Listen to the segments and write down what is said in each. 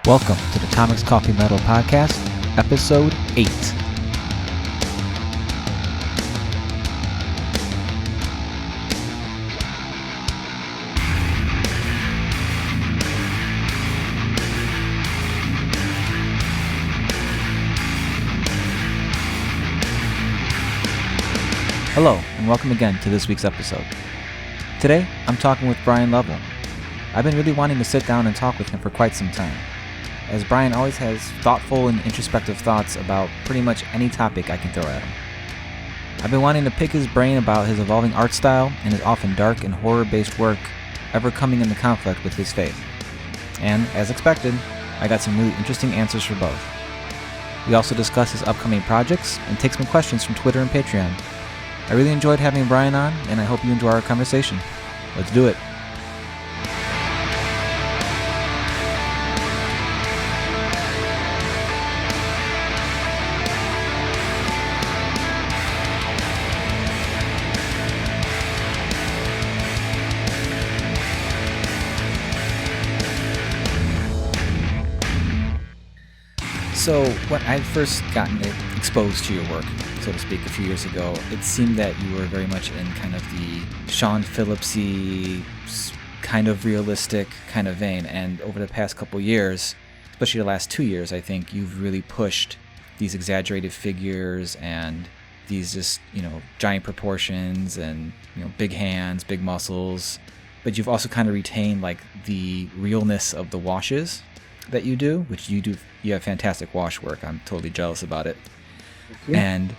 Welcome to the Comics Coffee Metal Podcast, Episode 8. Hello, and welcome again to this week's episode. Today, I'm talking with Brian Lovell. I've been really wanting to sit down and talk with him for quite some time, as Brian always has thoughtful and introspective thoughts about pretty much any topic I can throw at him. I've been wanting to pick his brain about his evolving art style and his often dark and horror-based work ever coming into conflict with his faith. And, as expected, I got some really interesting answers for both. We also discuss his upcoming projects and take some questions from Twitter and Patreon. I really enjoyed having Brian on, and I hope you enjoy our conversation. Let's do it. So when I first gotten exposed to your work, so to speak, a few years ago, it seemed that you were very much in kind of the Sean Phillipsy, kind of realistic kind of vein. And over the past couple years, especially the last 2 years, I think you've really pushed these exaggerated figures and these just, giant proportions and, big hands, big muscles. But you've also kind of retained like the realness of the washes that you do, which you have fantastic wash work. I'm totally jealous about it. And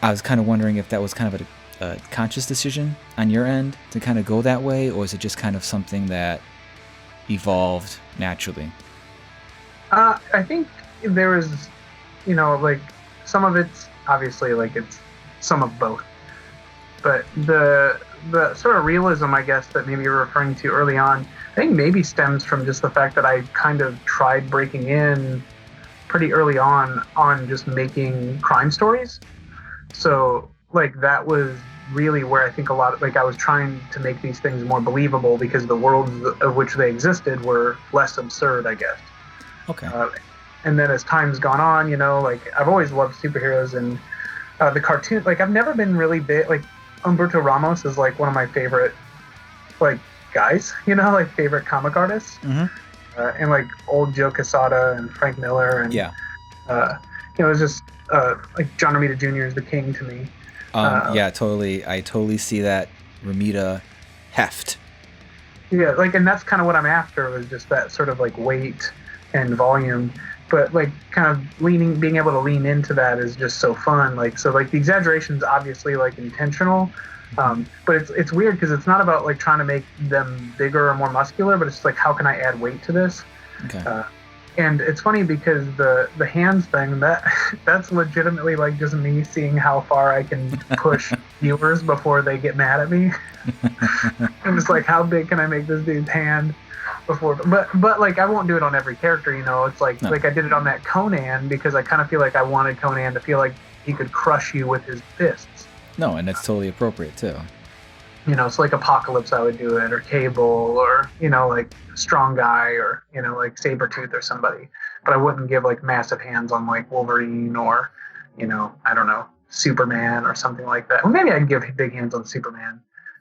I was kind of wondering if that was kind of a conscious decision on your end to kind of go that way, or is it just kind of something that evolved naturally? I think there is, some of it's obviously it's some of both, but the sort of realism, I guess, that maybe you're referring to early on, I think maybe stems from just the fact that I kind of tried breaking in pretty early on just making crime stories. So that was really where I think a lot of, I was trying to make these things more believable because the worlds of which they existed were less absurd, I guess. Okay. And then as time's gone on, I've always loved superheroes and the cartoon, I've never been really big, Humberto Ramos is one of my favorite, guys, favorite comic artists. Mm-hmm. And old Joe Quesada and Frank Miller and it's just John Romita Jr. is the king to me. Totally. I totally see that Romita heft. Yeah, and that's kind of what I'm after, was just that sort of weight and volume, but kind of being able to lean into that is just so fun. The exaggeration's obviously intentional. But it's weird because it's not about trying to make them bigger or more muscular, but it's how can I add weight to this? Okay. And it's funny because the hands thing, that's legitimately just me seeing how far I can push viewers before they get mad at me. I'm just how big can I make this dude's hand before? But I won't do it on every character. It's no. I did it on that Conan because I kind of feel I wanted Conan to feel like he could crush you with his fists. No, and that's totally appropriate too. It's Apocalypse, I would do it, or Cable, or Strong Guy, or Sabretooth or somebody. But I wouldn't give massive hands on Wolverine or I don't know, Superman or something like that. Well, maybe I'd give big hands on Superman.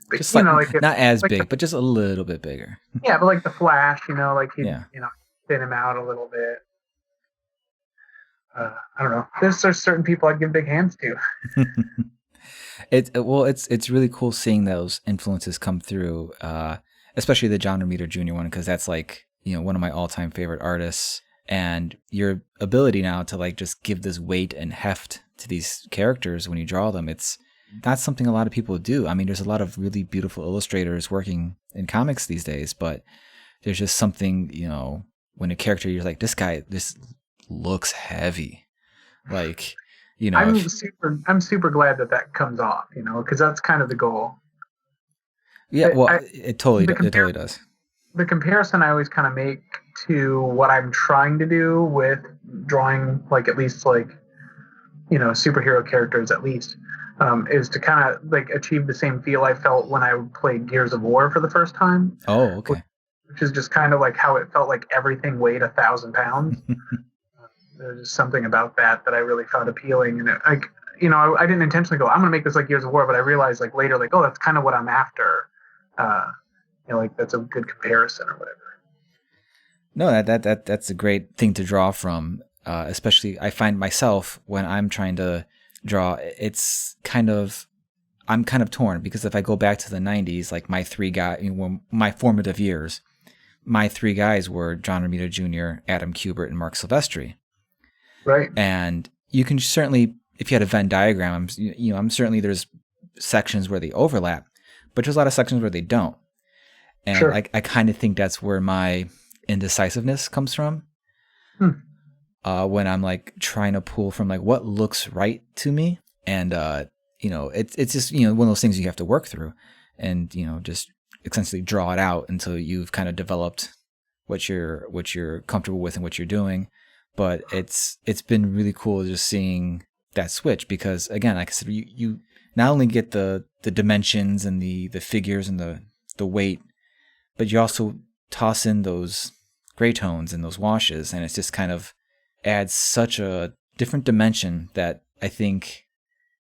But, just not as big, but just a little bit bigger. Yeah, but the Flash, he'd thin him out a little bit. I don't know. There's certain people I'd give big hands to. It's really cool seeing those influences come through, especially the John Romita Jr. one, because that's one of my all-time favorite artists, and your ability now to just give this weight and heft to these characters when you draw them, it's not something a lot of people do. I mean, there's a lot of really beautiful illustrators working in comics these days, but there's just something, when a character, you're this looks heavy, I'm super glad that comes off, because that's kind of the goal. Yeah, it totally does. The comparison I always kind of make to what I'm trying to do with drawing, at least superhero characters, at least, is to kind of achieve the same feel I felt when I played Gears of War for the first time. Oh, okay. which is just kind of like how it felt like everything weighed 1,000 pounds. There's just something about that I really found appealing. And like, I didn't intentionally go, I'm going to make this like Gears of War, but I realized like later, like, oh, that's kind of what I'm after. Like that's a good comparison or whatever. No, that's a great thing to draw from. Especially, I find myself when I'm trying to draw, I'm kind of torn because if I go back to the '90s, like my formative years, my three guys were John Romita Jr., Adam Kubert, and Mark Silvestri. Right. And you can certainly, if you had a Venn diagram, I'm certainly there's sections where they overlap, but there's a lot of sections where they don't. And sure. I kind of think that's where my indecisiveness comes from. When I'm like trying to pull from like what looks right to me. And, it's just, one of those things you have to work through and, just essentially draw it out until you've kind of developed what you're comfortable with and what you're doing. But it's been really cool just seeing that switch because again, like I said, you not only get the dimensions and the figures and the weight, but you also toss in those gray tones and those washes, and it just kind of adds such a different dimension that I think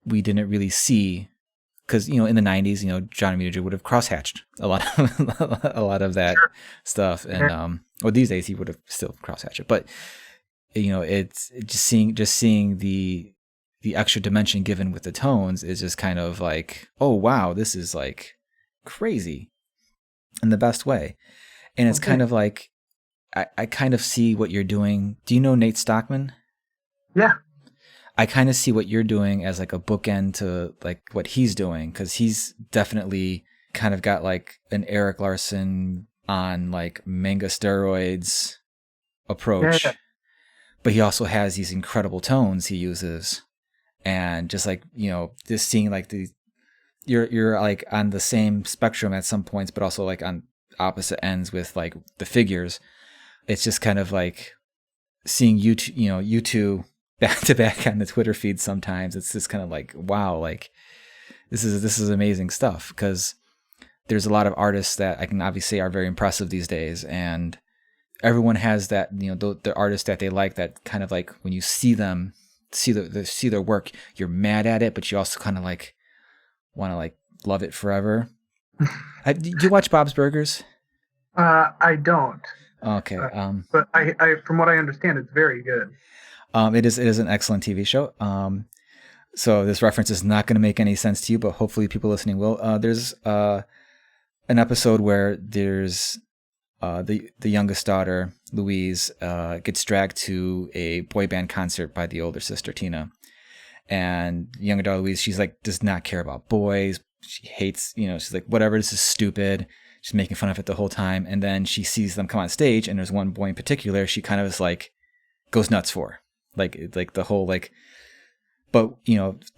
we didn't really see because in the '90s, John Romita would have crosshatched a lot of that sure. stuff, and or these days he would have still crosshatched it, but it's just seeing the extra dimension given with the tones is just kind of like, oh wow, this is like crazy in the best way. And it's kind of like I kind of see what you're doing. Do you know Nate Stockman? Yeah. I kind of see what you're doing as like a bookend to like what he's doing, because he's definitely kind of got like an Eric Larson on like manga steroids approach. Yeah. But he also has these incredible tones he uses, and just like just seeing like you're like on the same spectrum at some points, but also like on opposite ends with like the figures. It's just kind of like seeing you two back to back on the Twitter feed. Sometimes it's just kind of like, wow, like this is amazing stuff, because there's a lot of artists that I can obviously say are very impressive these days, and everyone has that, the artist that they like, that kind of like when you see them, see their work, you're mad at it, but you also kind of like want to like love it forever. Do you watch Bob's Burgers? I don't. Okay. But I from what I understand, it's very good. It is an excellent TV show. So this reference is not going to make any sense to you, but hopefully people listening will. There's an episode where there's the youngest daughter, Louise, gets dragged to a boy band concert by the older sister, Tina. And the younger daughter, Louise, she's like, does not care about boys. She hates, she's like, whatever, this is stupid. She's making fun of it the whole time. And then she sees them come on stage, and there's one boy in particular she kind of is like, goes nuts for. Like the whole, like, but,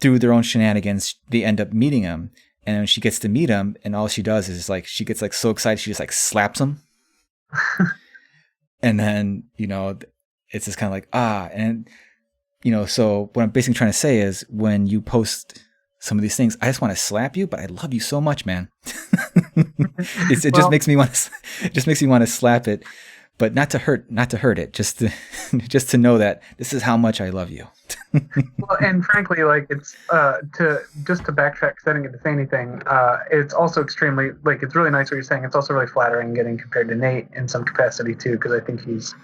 through their own shenanigans, they end up meeting him. And when she gets to meet him, and all she does is like, she gets like so excited, she just like slaps him. And then, it's just kind of like, and, so what I'm basically trying to say is when you post some of these things, I just want to slap you, but I love you so much, man. Just makes me want to slap it, but not to hurt it, just to know that this is how much I love you. Well, and frankly, like it's to backtrack, setting it to say anything, it's also extremely, like, it's really nice what you're saying. It's also really flattering getting compared to Nate in some capacity too, because I think he's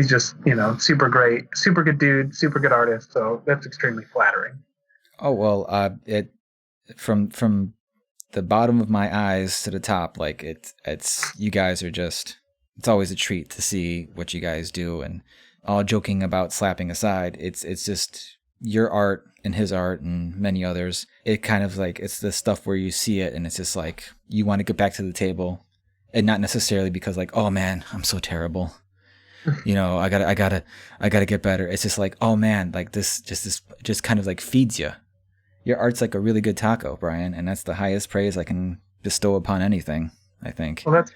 just super great, super good dude, super good artist. So that's extremely flattering. Oh well, from the bottom of my eyes to the top, like it's you guys are just, it's always a treat to see what you guys do. And all joking about slapping aside, it's just your art and his art and many others. It kind of like, it's the stuff where you see it and it's just like you want to get back to the table, and not necessarily because like, oh man, I'm so terrible. I gotta get better. It's just like, oh man, like this just kind of like feeds you. Your art's like a really good taco, Brian, and that's the highest praise I can bestow upon anything, I think. Well, that's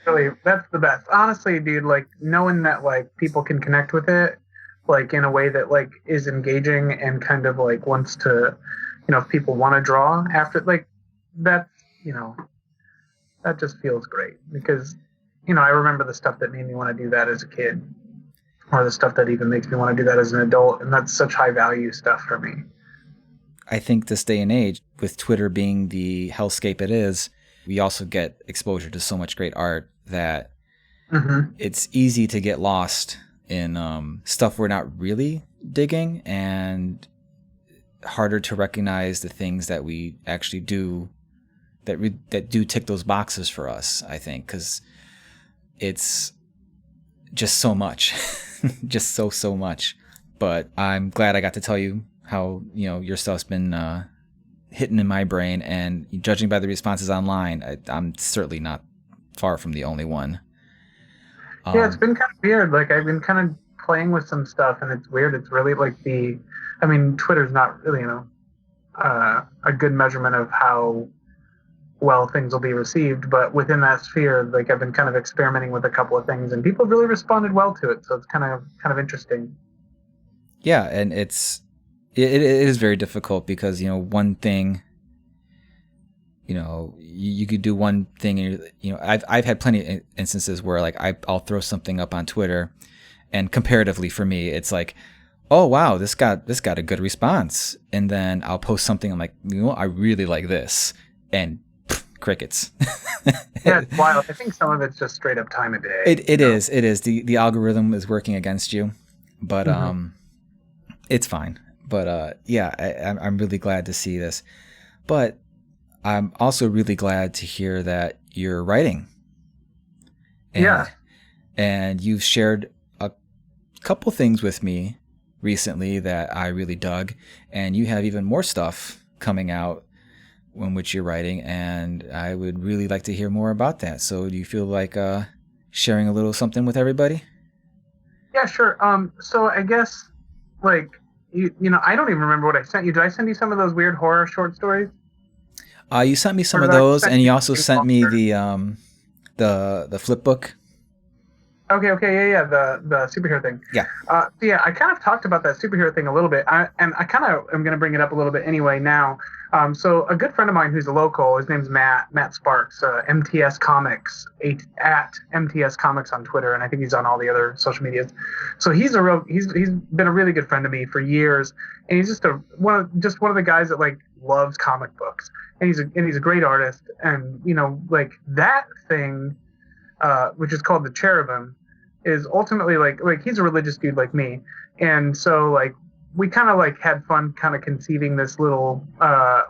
the best. Honestly, dude, like knowing that like people can connect with it, like in a way that like is engaging and kind of like wants to, if people want to draw after, like that, that just feels great, because I remember the stuff that made me want to do that as a kid, or the stuff that even makes me want to do that as an adult, and that's such high value stuff for me. I think this day and age, with Twitter being the hellscape it is, we also get exposure to so much great art that it's easy to get lost in stuff we're not really digging, and harder to recognize the things that we actually do that do tick those boxes for us, I think, because it's just so much, just so much. But I'm glad I got to tell you how, your stuff's been hitting in my brain, and judging by the responses online, I'm certainly not far from the only one. Yeah, it's been kind of weird. Like, I've been kind of playing with some stuff, and it's weird. It's really like Twitter's not really, a good measurement of how well things will be received. But within that sphere, like, I've been kind of experimenting with a couple of things, and people have really responded well to it. So it's kind of interesting. Yeah, and it is very difficult because, one thing, you could do one thing, and I've had plenty of instances where, like, I'll throw something up on Twitter, and comparatively for me, it's like, oh wow, this got a good response, and then I'll post something, I'm like, I really like this, and crickets. Yeah, it's wild. I think some of it's just straight up time of day. It is the algorithm is working against you, but it's fine. But yeah, I'm really glad to see this, but I'm also really glad to hear that you're writing. And you've shared a couple things with me recently that I really dug, and you have even more stuff coming out in which you're writing, and I would really like to hear more about that. So do you feel like sharing a little something with everybody? Yeah, sure. So I guess, like, I don't even remember what I sent you. Did I send you some of those weird horror short stories? You sent me some of those, and you also sent me the flip book. Okay, yeah, the superhero thing. Yeah. Yeah, I kind of talked about that superhero thing a little bit, and I kind of am going to bring it up a little bit anyway now. So a good friend of mine who's a local, his name's Matt Sparks, MTS Comics, at MTS Comics on Twitter, and I think he's on all the other social medias. So he's been a really good friend to me for years, and he's just one of the guys that, like, loves comic books, and he's a great artist, and like, that thing, which is called the Cherubim, is ultimately like he's a religious dude like me, and so, like, we kind of, like, had fun kind of conceiving this little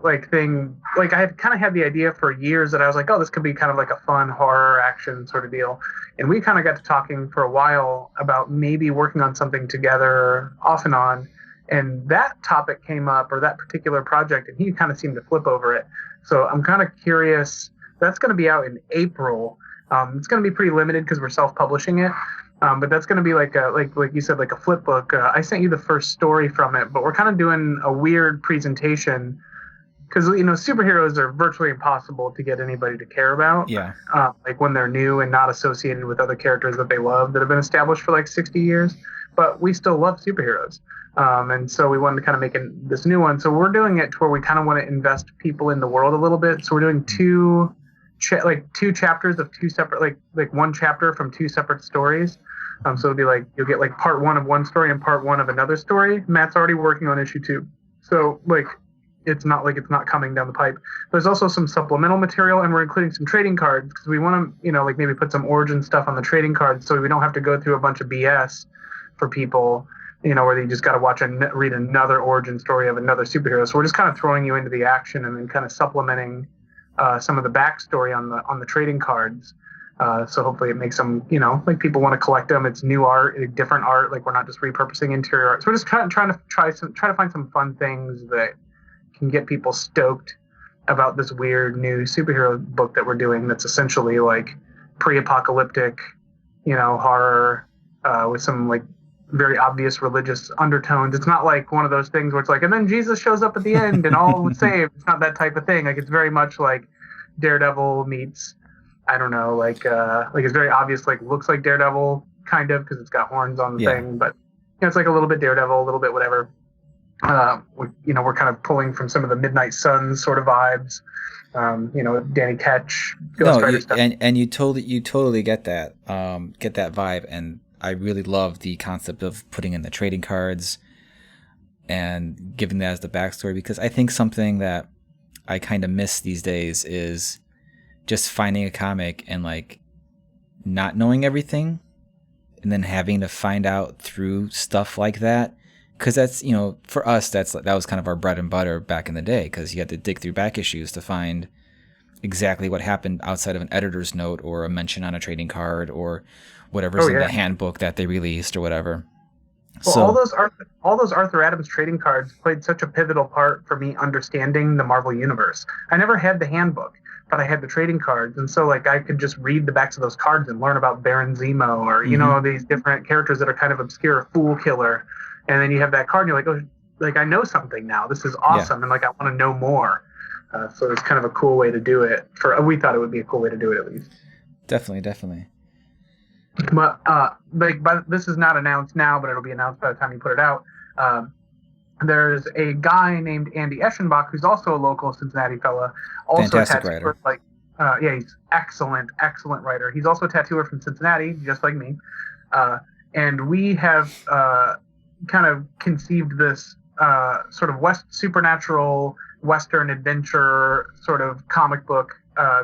like thing. Like, I had kind of had the idea for years that I was like, oh, this could be kind of like a fun horror action sort of deal, and we kind of got to talking for a while about maybe working on something together off and on, and that topic came up, or that particular project, and he kind of seemed to flip over it. So I'm kind of curious. That's going to be out in April. It's going to be pretty limited because we're self-publishing it. But that's going to be like you said, like a flip book. I sent you the first story from it, but we're kind of doing a weird presentation because, superheroes are virtually impossible to get anybody to care about. Yeah. Like, when they're new and not associated with other characters that they love that have been established for like 60 years. But we still love superheroes. And so we wanted to kind of make this new one. So we're doing it to where we kind of want to invest people in the world a little bit. So we're doing two chapters of two separate, like one chapter from two separate stories. So it'll be like, you'll get like part one of one story and part one of another story. Matt's already working on issue 2. So, like, it's not like it's not coming down the pipe. There's also some supplemental material, and we're including some trading cards because we want to, like, maybe put some origin stuff on the trading cards so we don't have to go through a bunch of BS for people, where they just got to read another origin story of another superhero. So we're just kind of throwing you into the action and then kind of supplementing some of the backstory on the trading cards. So hopefully it makes them, like, people want to collect them. It's new art, different art. Like, we're not just repurposing interior art. So we're just trying to find some fun things that can get people stoked about this weird new superhero book that we're doing. That's essentially like pre-apocalyptic, horror with some, like, very obvious religious undertones. It's not like one of those things where it's like, and then Jesus shows up at the end and all was saved. It's not that type of thing. Like, it's very much like Daredevil meets, I don't know, like it's very obvious, like, looks like Daredevil kind of because it's got horns on the thing, but it's like a little bit Daredevil, a little bit whatever. We're kind of pulling from some of the Midnight Suns sort of vibes. Danny Ketch, Ghost No, Rider stuff. and you totally get that vibe, and I really love the concept of putting in the trading cards and giving that as the backstory, because I think something that I kind of miss these days is just finding a comic and like not knowing everything and then having to find out through stuff like that. Because that's, for us, that was kind of our bread and butter back in the day, because you had to dig through back issues to find exactly what happened outside of an editor's note or a mention on a trading card or whatever's in the handbook that they released or whatever. Well, So all those Arthur Adams trading cards played such a pivotal part for me understanding the Marvel Universe. I never had the handbook, but I had the trading cards, and so like I could just read the backs of those cards and learn about Baron Zemo or these different characters that are kind of obscure, Fool Killer, and then you have that card and you're like, oh, like I know something now. This is awesome, and like I want to know more. So it's kind of a cool way to do it. We thought it would be a cool way to do it at least. definitely. But this is not announced now, but it'll be announced by the time you put it out. There's a guy named Andy Eschenbach who's also a local Cincinnati fella, also Fantastic a tattooer. writer. He's excellent writer. He's also a tattooer from Cincinnati, just like me. And we have kind of conceived this sort of supernatural Western adventure sort of comic book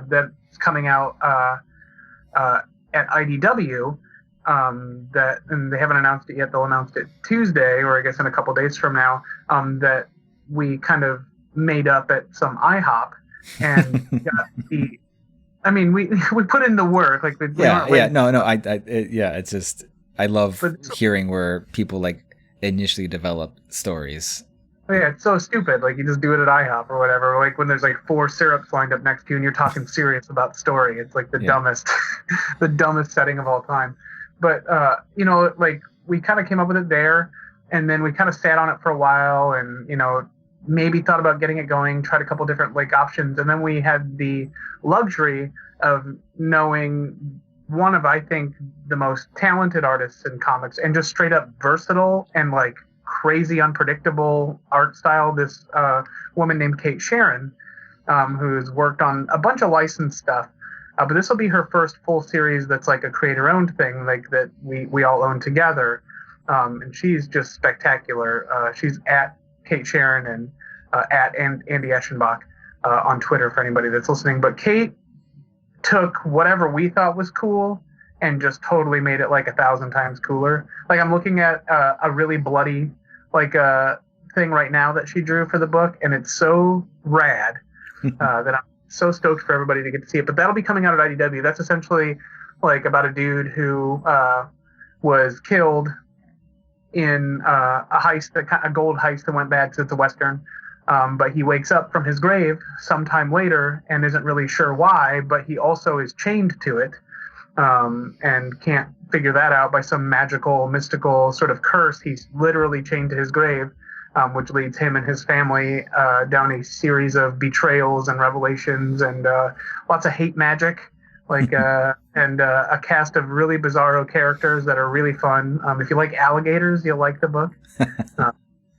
that's coming out at IDW, and they haven't announced it yet. They'll announce it Tuesday, or I guess in a couple days from now, that we kind of made up at some IHOP and got we put in the work. Like it's just, I love hearing where people like initially develop stories. Yeah, it's so stupid. Like you just do it at IHOP or whatever. Like when there's like 4 syrups lined up next to you and you're talking serious about story. It's like the dumbest, the dumbest setting of all time. But like we kind of came up with it there, and then we kind of sat on it for a while, and maybe thought about getting it going, tried a couple different like options, and then we had the luxury of knowing one of, I think, the most talented artists in comics, and just straight up versatile and like crazy unpredictable art style, this woman named Kate Sharon, who's worked on a bunch of licensed stuff, but this will be her first full series that's like a creator-owned thing, like that we all own together, and she's just spectacular. She's at Kate Sharon and at Andy Eschenbach on Twitter for anybody that's listening. But Kate took whatever we thought was cool and just totally made it like 1,000 times cooler. Like I'm looking at a really bloody thing right now that she drew for the book, and it's so rad that I'm so stoked for everybody to get to see it. But that'll be coming out at IDW. That's essentially like about a dude who was killed in a heist, a gold heist that went bad because it's a Western. But he wakes up from his grave sometime later and isn't really sure why, but he also is chained to it, and can't figure that out by some magical, mystical sort of curse. He's literally chained to his grave, which leads him and his family down a series of betrayals and revelations and lots of hate magic, like and a cast of really bizarro characters that are really fun. If you like alligators, you'll like the book.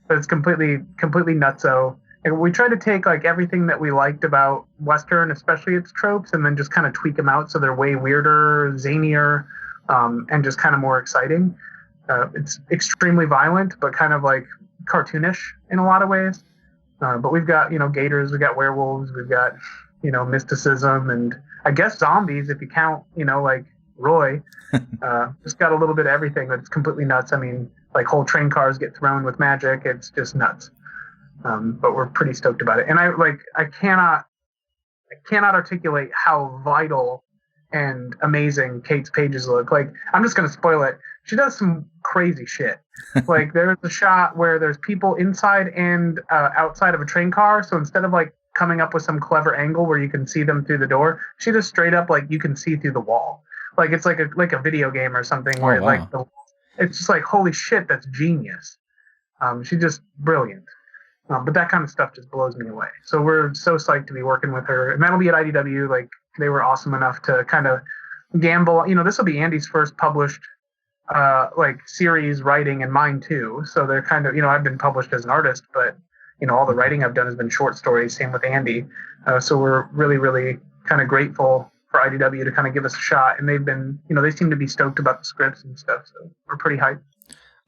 But it's completely nutso. And we try to take like everything that we liked about Western, especially its tropes, and then just kind of tweak them out so they're way weirder, zanier, and just kind of more exciting. It's extremely violent, but kind of like cartoonish in a lot of ways. But we've got, gators, we've got werewolves, we've got, mysticism, and I guess zombies, if you count, like Roy. Just got a little bit of everything that's completely nuts. I mean, like whole train cars get thrown with magic. It's just nuts. But we're pretty stoked about it. And I cannot articulate how vital and amazing Kate's pages look. Like, I'm just going to spoil it. She does some crazy shit. Like, there's a shot where there's people inside and outside of a train car. So instead of like coming up with some clever angle where you can see them through the door, she just straight up like you can see through the wall. Like it's like a video game or something where it's just like, holy shit, that's genius. She's just brilliant. But that kind of stuff just blows me away. So we're so psyched to be working with her, and that'll be at IDW. Like, they were awesome enough to kind of gamble. This will be Andy's first published like series writing and mine too. So they're kind of, I've been published as an artist, but all the writing I've done has been short stories. Same with Andy. So we're really, really kind of grateful for IDW to kind of give us a shot, and they've been, they seem to be stoked about the scripts and stuff. So we're pretty hyped.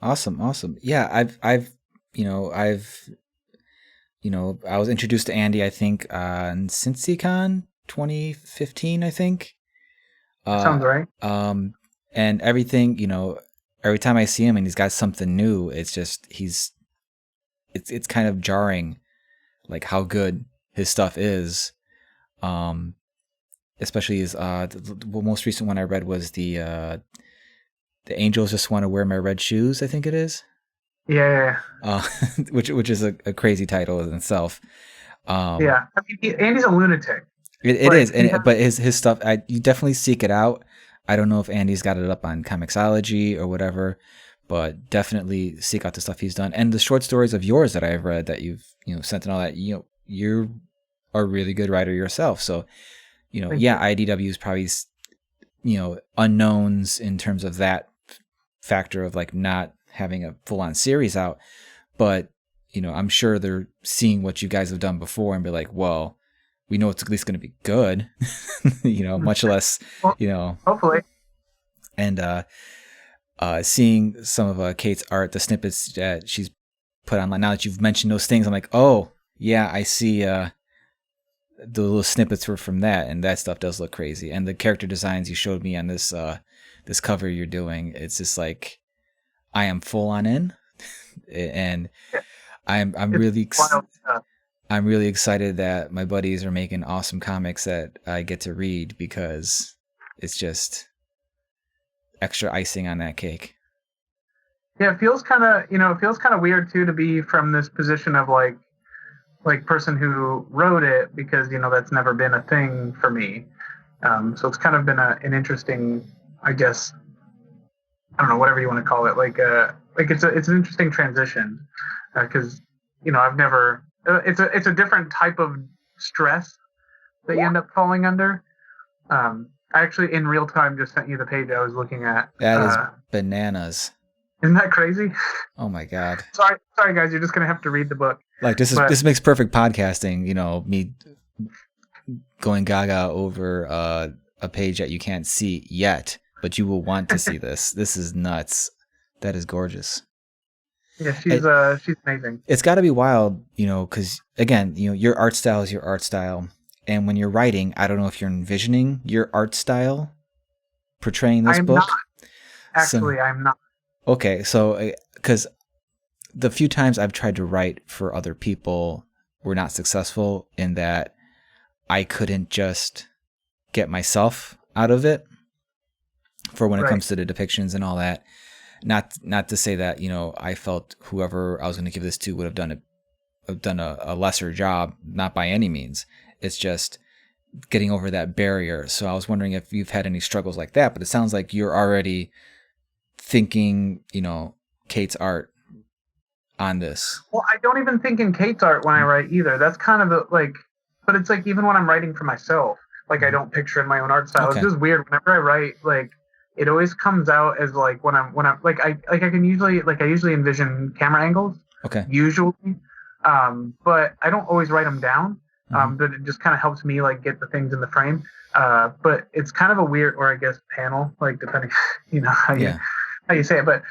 Awesome. Yeah, I was introduced to Andy, I think, on CincyCon 2015, I think. Sounds right. And everything, every time I see him and he's got something new, it's just it's kind of jarring, like how good his stuff is. Especially his the most recent one I read was the Angels Just Want to Wear My Red Shoes, I think it is. Yeah. Which is a crazy title in itself. Yeah, I mean, Andy's a lunatic. It is, but his stuff, you definitely seek it out. I don't know if Andy's got it up on Comixology or whatever, but definitely seek out the stuff he's done. And the short stories of yours that I've read that you've sent and all that, you're a really good writer yourself. So, IDW is probably unknowns in terms of that factor of like not having a full-on series out, but I'm sure they're seeing what you guys have done before and be like, well, we know it's at least going to be good, much less, hopefully. And seeing some of Kate's art, the snippets that she's put online, now that you've mentioned those things, I'm like, oh yeah, I see the little snippets were from that, and that stuff does look crazy. And the character designs you showed me on this this cover you're doing, it's just like I am full on in, and I'm really excited that my buddies are making awesome comics that I get to read, because it's just extra icing on that cake. Yeah, it feels kind of weird too to be from this position of like person who wrote it, because that's never been a thing for me. So it's kind of been an interesting, I guess, I don't know, whatever you want to call it. Like it's an interesting transition, because I've never. It's a different type of stress that you end up falling under. I actually in real time just sent you the page I was looking at. That is bananas. Isn't that crazy? Oh my god. Sorry guys, you're just gonna have to read the book. Like this makes perfect podcasting. Me going gaga over a page that you can't see yet, but you will want to see this. This is nuts. That is gorgeous. Yeah, she's amazing. It's got to be wild, because again, your art style is your art style, and when you're writing, I don't know if you're envisioning your art style portraying this book. Not. Actually, I'm not. Okay, so because the few times I've tried to write for other people were not successful in that I couldn't just get myself out of it for when it comes to the depictions and all that. Not to say that, I felt whoever I was going to give this to would have done a lesser job, not by any means. It's just getting over that barrier. So I was wondering if you've had any struggles like that, but it sounds like you're already thinking, Kate's art on this. Well, I don't even think in Kate's art when I write either. That's kind of but it's like even when I'm writing for myself, like I don't picture in my own art style. Okay. It's just weird. Whenever I write, like it always comes out as like when I'm like I usually envision camera angles. Okay. Usually, but I don't always write them down. But it just kind of helps me like get the things in the frame. But it's kind of a weird, or I guess panel, like depending, how you say it. But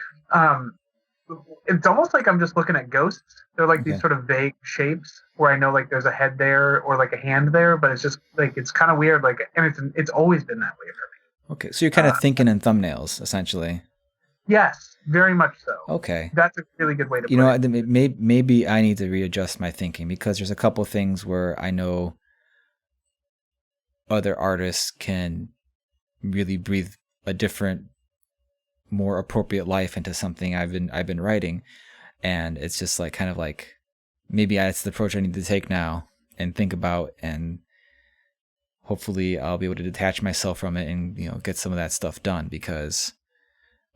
it's almost like I'm just looking at ghosts. They're like these sort of vague shapes where I know like there's a head there or like a hand there, but it's just like it's kind of weird. Like, and it's always been that way for me. Okay, so you're kind of thinking in thumbnails, essentially. Yes, very much so. Okay, that's a really good way to put it. Maybe I need to readjust my thinking, because there's a couple things where I know other artists can really breathe a different, more appropriate life into something I've been writing, and it's just like kind of like maybe that's the approach I need to take now and think about, and hopefully I'll be able to detach myself from it and get some of that stuff done, because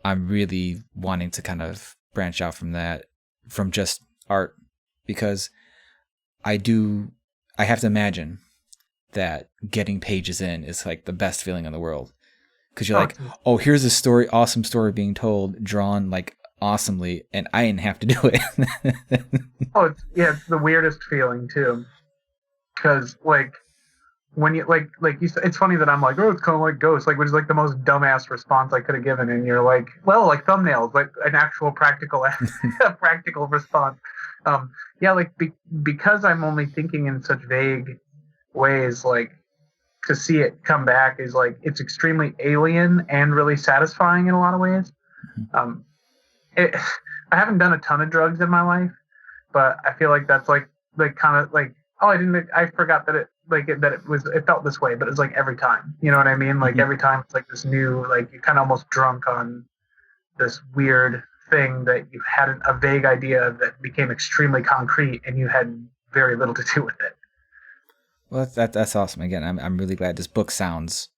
I'm really wanting to kind of branch out from that, from just art, because I have to imagine that getting pages in is like the best feeling in the world. because you're like, oh, here's a story, awesome story being told, drawn like awesomely, and I didn't have to do it. It's the weirdest feeling too, because like when you like you said, it's funny that I'm like, oh, it's kind of like Ghost, like, which is like the most dumbass response I could have given, and you're like, well, like thumbnails, like an actual practical a practical response. Like because I'm only thinking in such vague ways, like to see it come back is like it's extremely alien and really satisfying in a lot of ways. I haven't done a ton of drugs in my life, but I feel like that's like kind of like, oh, I forgot that it felt this way, but it's like every time, you know what I mean? Like every time it's like this new, like you're kind of almost drunk on this weird thing that you had a vague idea that became extremely concrete and you had very little to do with it. Well, that's awesome. Again, I'm really glad. This book sounds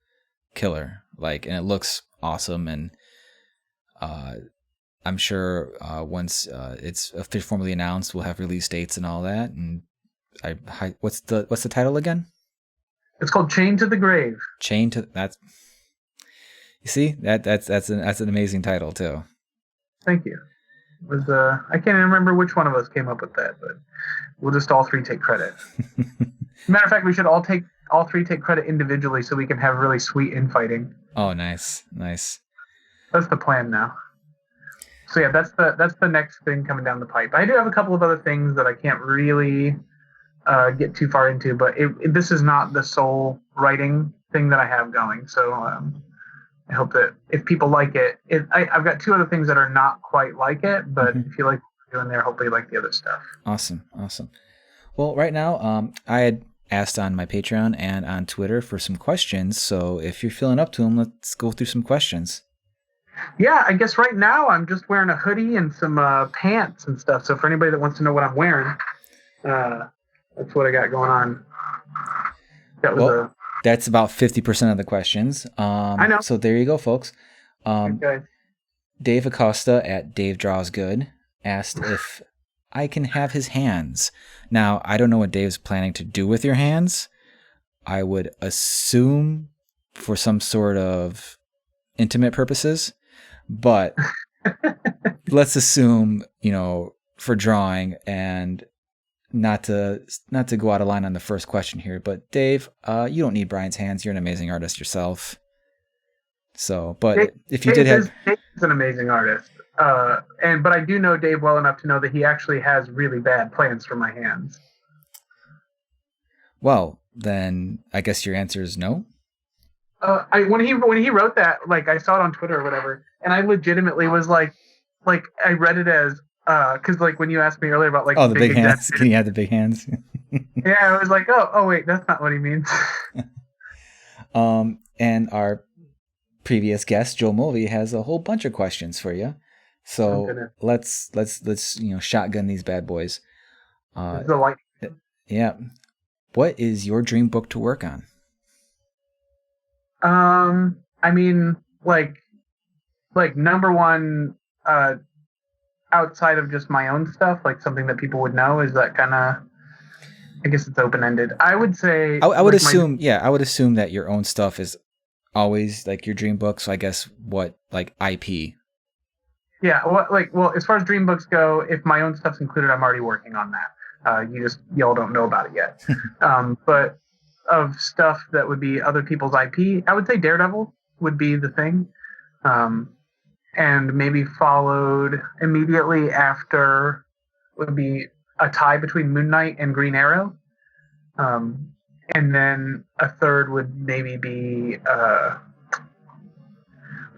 killer, like, and it looks awesome, and I'm sure once it's formally announced, we'll have release dates and all that. And what's the title again? It's called Chained to the Grave. Chained to that's. You see, that's an amazing title too. Thank you. It was I can't even remember which one of us came up with that, but we'll just all three take credit. Matter of fact, we should all three take credit individually so we can have really sweet infighting. Oh, nice. That's the plan now. So yeah, that's the next thing coming down the pipe. I do have a couple of other things that I can't really get too far into, but this is not the sole writing thing that I have going. So I hope that if people like it, I've got two other things that are not quite like it, but if you like what we're doing there, hopefully you like the other stuff. Awesome. Well, right now, I had asked on my Patreon and on Twitter for some questions. So if you're feeling up to them, let's go through some questions. Yeah, I guess right now I'm just wearing a hoodie and some pants and stuff. So for anybody that wants to know what I'm wearing, that's what I got going on. That's about 50% of the questions. I know. So there you go, folks. Okay. Dave Acosta at Dave Draws Good asked if I can have his hands. Now, I don't know what Dave's planning to do with your hands. I would assume for some sort of intimate purposes, but let's assume, for drawing, and not to go out of line on the first question here, but Dave, you don't need Brian's hands. You're an amazing artist yourself. So, but if you did have... Dave's an amazing artist. But I do know Dave well enough to know that he actually has really bad plans for my hands. Well, then I guess your answer is no. When he wrote that, like, I saw it on Twitter or whatever, and I legitimately was like I read it as because like when you asked me earlier about like the big hands, can you have the big hands? Yeah, I was like, oh wait, that's not what he means. And our previous guest, Joe Mulvey, has a whole bunch of questions for you. So let's shotgun these bad boys. Yeah. What is your dream book to work on? I mean, like number one, outside of just my own stuff, like something that people would know, is that kind of, I guess it's open-ended. I would say I would assume that your own stuff is always like your dream book. So I guess what, like, IP? Yeah, well, as far as dream books go, if my own stuff's included, I'm already working on that. Y'all don't know about it yet. But of stuff that would be other people's IP, I would say Daredevil would be the thing. And maybe followed immediately after would be a tie between Moon Knight and Green Arrow. And then a third would maybe be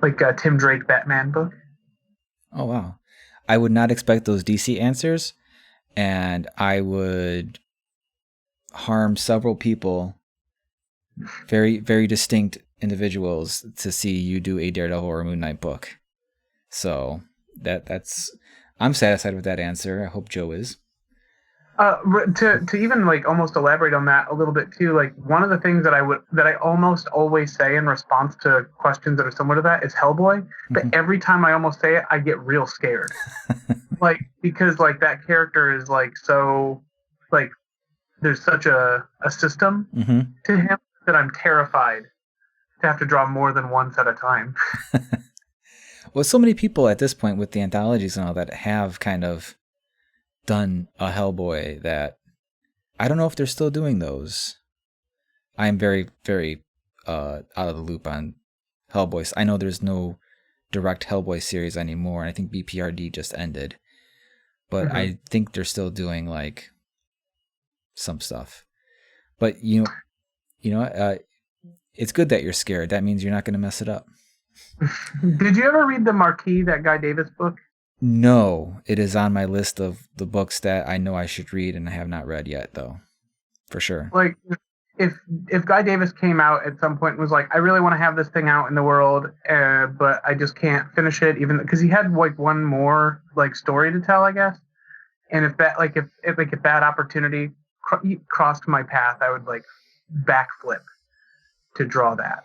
like a Tim Drake Batman book. Oh, wow. I would not expect those DC answers, and I would harm several people, very, very distinct individuals, to see you do a Daredevil or a Moon Knight book. So that's I'm satisfied with that answer. I hope Joe is. To even like almost elaborate on that a little bit too, like one of the things that I almost always say in response to questions that are similar to that is Hellboy. But every time I almost say it, I get real scared. Like, because like that character is like so, like, there's such a system to him that I'm terrified to have to draw more than once at a time. Well, so many people at this point with the anthologies and all that have kind of done a Hellboy that I don't know if they're still doing those. I am very, very out of the loop on Hellboy. I know there's no direct Hellboy series anymore, and I think BPRD just ended. But I think they're still doing like some stuff. But you know, it's good that you're scared. That means you're not going to mess it up. Did you ever read The Marquis, that Guy Davis book? No, it is on my list of the books that I know I should read, and I have not read yet, though. For sure. Like, if Guy Davis came out at some point and was like, I really want to have this thing out in the world, but I just can't finish it, even because he had like one more like story to tell, I guess. And if that opportunity crossed my path, I would like backflip to draw that.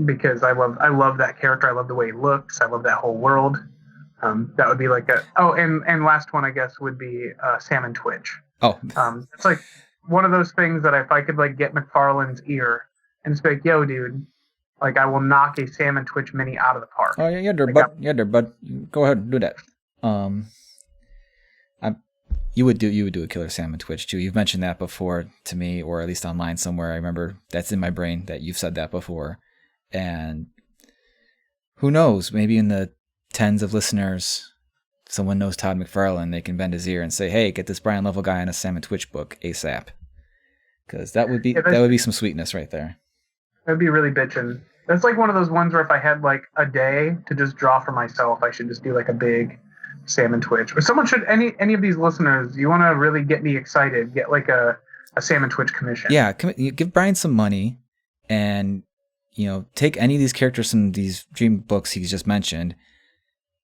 Because I love that character. I love the way he looks. I love that whole world. That would be like and last one I guess would be Sam and Twitch. Oh, it's like one of those things that if I could like get McFarlane's ear and just be like, yo, dude, like I will knock a Sam and Twitch mini out of the park. Oh yeah, there, bud. Go ahead and do that. You would do a Killer Sam and Twitch too. You've mentioned that before to me, or at least online somewhere. I remember that's in my brain that you've said that before. And who knows? Maybe in the tens of listeners, someone knows Todd McFarlane. They can bend his ear and say, "Hey, get this Brian Level guy on a Sam and Twitch book ASAP," because that would be some sweetness right there. That'd be really bitchin'. That's like one of those ones where if I had like a day to just draw for myself, I should just do like a big Sam and Twitch. Or someone should, any of these listeners, you want to really get me excited, get like a Sam and Twitch commission. Yeah, give Brian some money and, take any of these characters from these dream books he's just mentioned,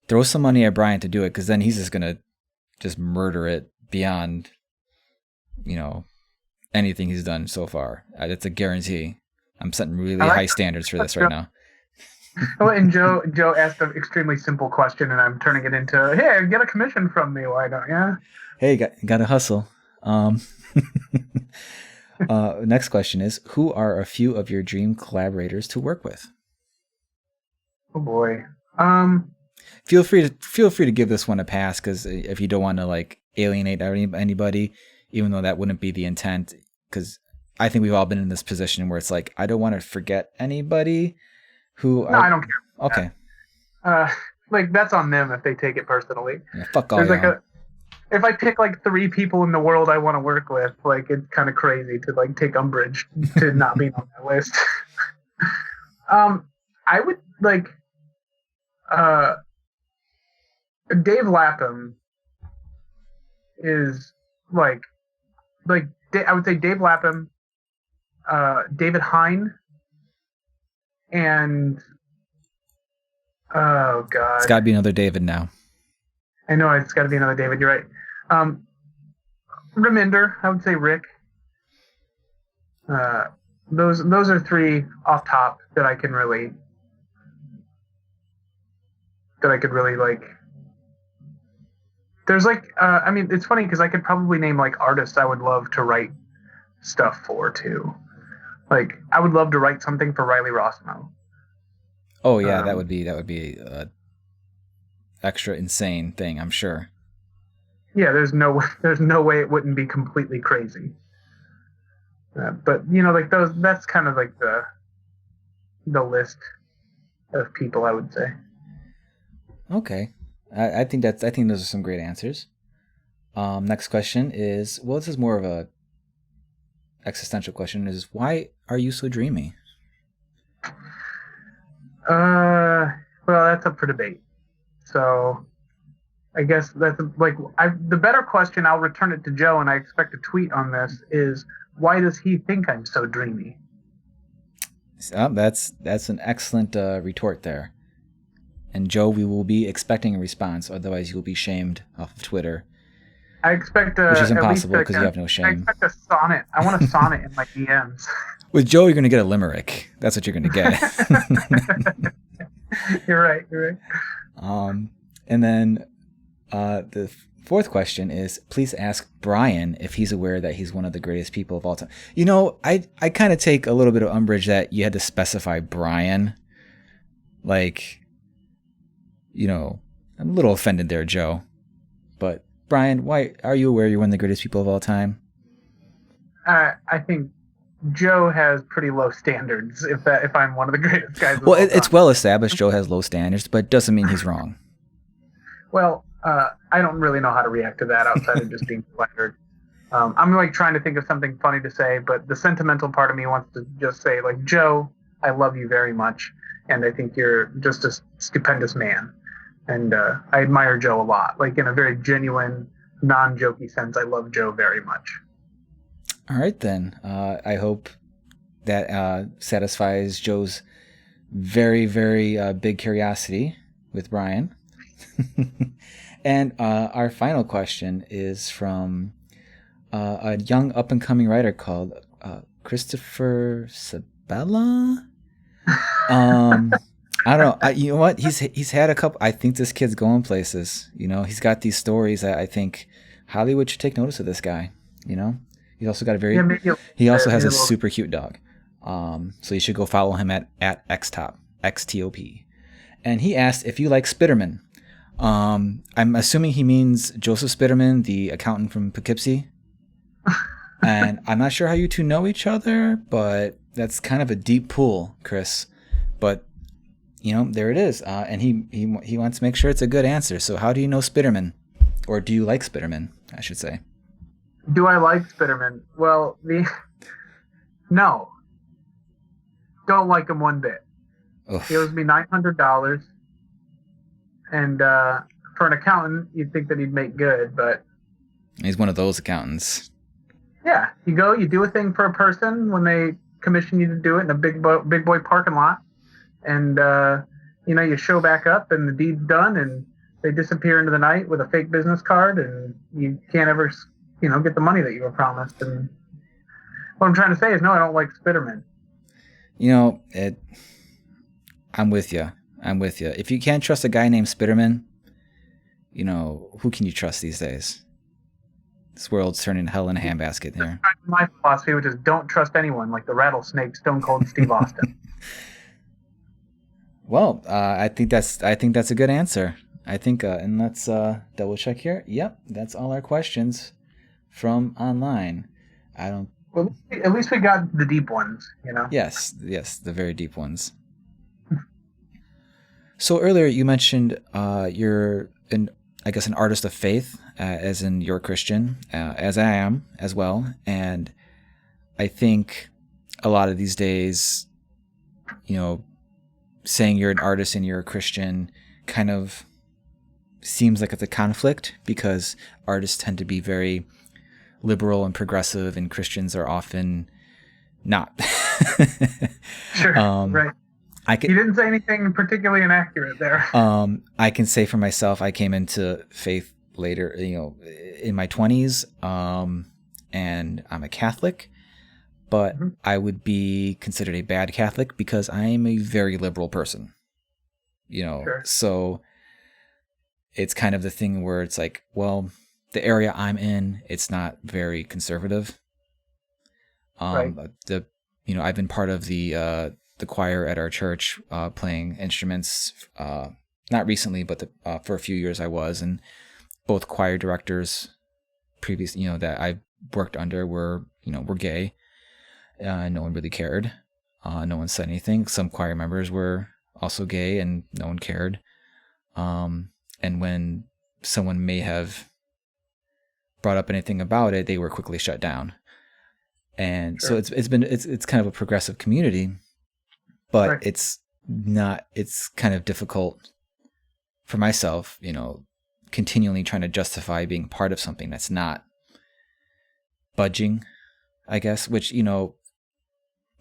throw some money at Brian to do it, because then he's just going to just murder it beyond, anything he's done so far. That's a guarantee. I'm setting really high standards for this right now. Oh, and Joe asked an extremely simple question, and I'm turning it into, hey, get a commission from me. Why don't you? Hey, got to hustle. Next question is, who are a few of your dream collaborators to work with? Oh boy. Feel free to give this one a pass, because if you don't want to like alienate anybody, even though that wouldn't be the intent, because I think we've all been in this position where it's like, I don't want to forget anybody. I don't care. Okay. Like that's on them if they take it personally. Yeah, fuck all y'all. If I pick like 3 people in the world I want to work with, like it's kind of crazy to like take umbrage to not being on that list. I would like Dave Lapham is like I would say Dave Lapham, David Hine. And oh god, it's got to be another David now. I know it's got to be another David. You're right. Reminder, I would say Rick. Those are 3 off top that I could really like. There's like, I mean, it's funny because I could probably name like artists I would love to write stuff for too. Like, I would love to write something for Riley Rossmo. Oh yeah, that would be a extra insane thing, I'm sure. Yeah, there's no way it wouldn't be completely crazy. But like that's kind of like the list of people I would say. Okay, I think those are some great answers. Next question is, well, this is more of a existential question, is why are you so dreamy? Well, that's up for debate. So I guess that's like the better question, I'll return it to Joe, and I expect a tweet on this, is why does he think I'm so dreamy? That's an excellent retort there. And Joe, we will be expecting a response, otherwise you'll be shamed off of Twitter. I expect which is impossible because you have no shame. I expect a sonnet. I want a sonnet in my DMs. With Joe, you're going to get a limerick. That's what you're going to get. You're right. And then the Fourth question is, please ask Brian if he's aware that he's one of the greatest people of all time. I kind of take a little bit of umbrage that you had to specify Brian. Like, I'm a little offended there, Joe. But Brian, why are you aware you're one of the greatest people of all time? I think Joe has pretty low standards. If I'm one of the greatest guys. Well, it's well established Joe has low standards, but it doesn't mean he's wrong. Well, I don't really know how to react to that outside of just being flattered. I'm like trying to think of something funny to say, but the sentimental part of me wants to just say, like, Joe, I love you very much, and I think you're just a stupendous man, and I admire Joe a lot. Like, in a very genuine, non-jokey sense, I love Joe very much. All right, then. I hope that satisfies Joe's very, very big curiosity with Brian. And our final question is from a young up-and-coming writer called Christopher Sabella. I don't know. You know what? He's had a couple. I think this kid's going places. He's got these stories that I think Hollywood should take notice of this guy. He's also got he also has a super cute dog. So you should go follow him at xtop, XTOP. And he asked if you like Spitterman. I'm assuming he means Joseph Spitterman, the accountant from Poughkeepsie. And I'm not sure how you two know each other, but that's kind of a deep pool, Chris. But there it is. And he wants to make sure it's a good answer. So how do you know Spitterman, or do you like Spitterman? I should say. Do I like Spitterman? Well, no, don't like him one bit. Oof. He owes me $900. And for an accountant, you'd think that he'd make good, but... He's one of those accountants. Yeah. You do a thing for a person when they commission you to do it in a big boy parking lot. And, you show back up and the deed's done and they disappear into the night with a fake business card and you can't ever, get the money that you were promised. And what I'm trying to say is, no, I don't like Spitterman. I'm with you. If you can't trust a guy named Spitterman, who can you trust these days? This world's turning hell in a handbasket here. My philosophy, which is don't trust anyone, like the rattlesnake, Stone Cold Steve Austin. Well, I think that's a good answer. I think, and let's double check here. Yep, that's all our questions from online. Well, at least we got the deep ones, Yes, the very deep ones. So earlier you mentioned you're an artist of faith, as in you're a Christian, as I am as well. And I think a lot of these days, saying you're an artist and you're a Christian kind of seems like it's a conflict, because artists tend to be very liberal and progressive and Christians are often not. Sure, right. You didn't say anything particularly inaccurate there. I can say for myself, I came into faith later, in my 20s, and I'm a Catholic, but I would be considered a bad Catholic because I am a very liberal person, Sure. So it's kind of the thing where it's like, well, the area I'm in, it's not very conservative. Right. I've been part of the choir at our church, playing instruments, not recently, but for a few years I was, and both choir directors previous, that I worked under were gay. No one really cared. No one said anything. Some choir members were also gay and no one cared. And when someone may have brought up anything about it, they were quickly shut down. And Sure. so it's kind of a progressive community, but Right. it's kind of difficult for myself, continually trying to justify being part of something that's not budging, I guess, which,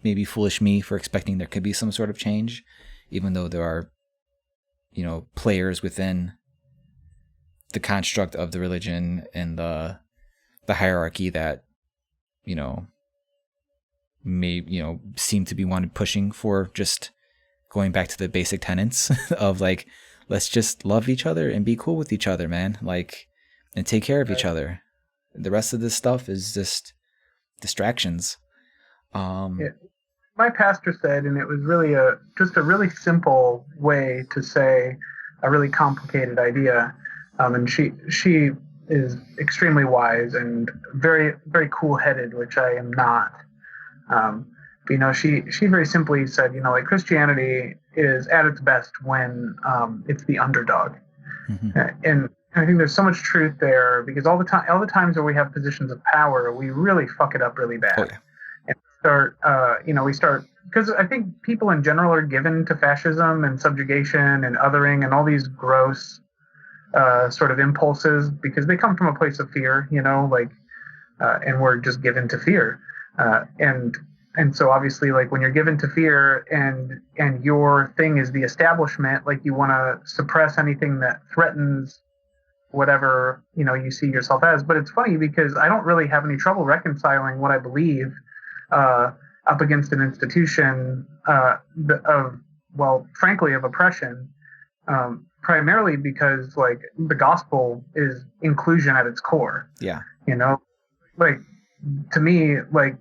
maybe foolish me for expecting there could be some sort of change, even though there are, players within the construct of the religion and the hierarchy that, may, seem to be pushing for just going back to the basic tenets of like, let's just love each other and be cool with each other, man. Like, and take care of each Right. other. The rest of this stuff is just distractions. Yeah. My pastor said, and it was really just a really simple way to say a really complicated idea. And she is extremely wise and very very cool headed, which I am not. Um, but, she very simply said, like Christianity is at its best when it's the underdog, Hmm. and I think there's so much truth there because all the times where we have positions of power, we really fuck it up really Oh bad yeah. and we start because I think people in general are given to fascism and subjugation and othering and all these gross sort of impulses because they come from a place of fear, and we're just given to fear, and so obviously like when you're given to fear and your thing is the establishment, like you want to suppress anything that threatens whatever you see yourself as. But it's funny because I don't really have any trouble reconciling what I believe uh, up against an institution of, well, frankly, of oppression. Primarily because like the gospel is inclusion at its core. Yeah. You know, like to me, like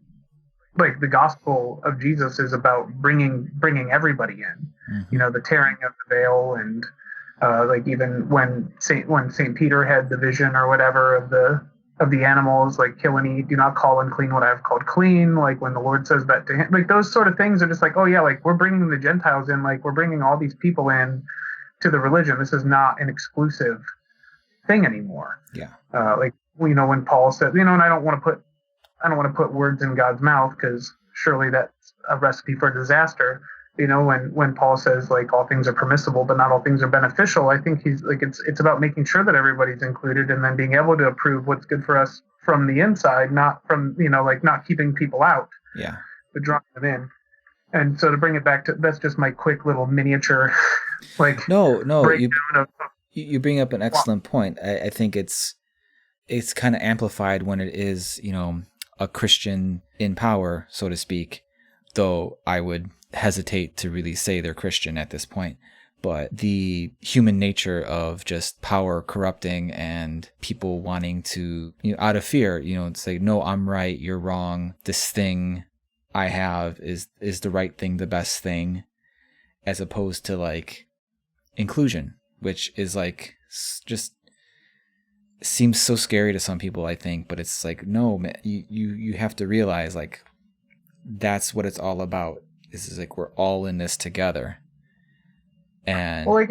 the gospel of Jesus is about bringing everybody in. Hmm. The tearing of the veil, and like even when Saint Peter had the vision or whatever of the animals, like kill and eat, do not call unclean what I have called clean. Like when the Lord says that to him, like those sort of things are just like, oh yeah, like we're bringing the Gentiles in, like we're bringing all these people in to the religion. This is not an exclusive thing anymore. Yeah. Like when Paul said, and I don't want to put words in God's mouth because surely that's a recipe for disaster. When Paul says like all things are permissible, but not all things are beneficial, I think he's like it's about making sure that everybody's included and then being able to approve what's good for us from the inside, not from like not keeping people out, Yeah. but drawing them in. And so to bring it back to that's just my quick little miniature like No, breakdown of you bring up an excellent point. I think it's kind of amplified when it is, a Christian in power, so to speak, though I would hesitate to really say they're Christian at this point. But the human nature of just power corrupting and people wanting to, out of fear, say, no, I'm right, you're wrong. This thing I have is the right thing, the best thing, as opposed to like inclusion, which is like just seems so scary to some people, I think, but it's like, no, man, you have to realize like that's what it's all about. This is like we're all in this together. well, And like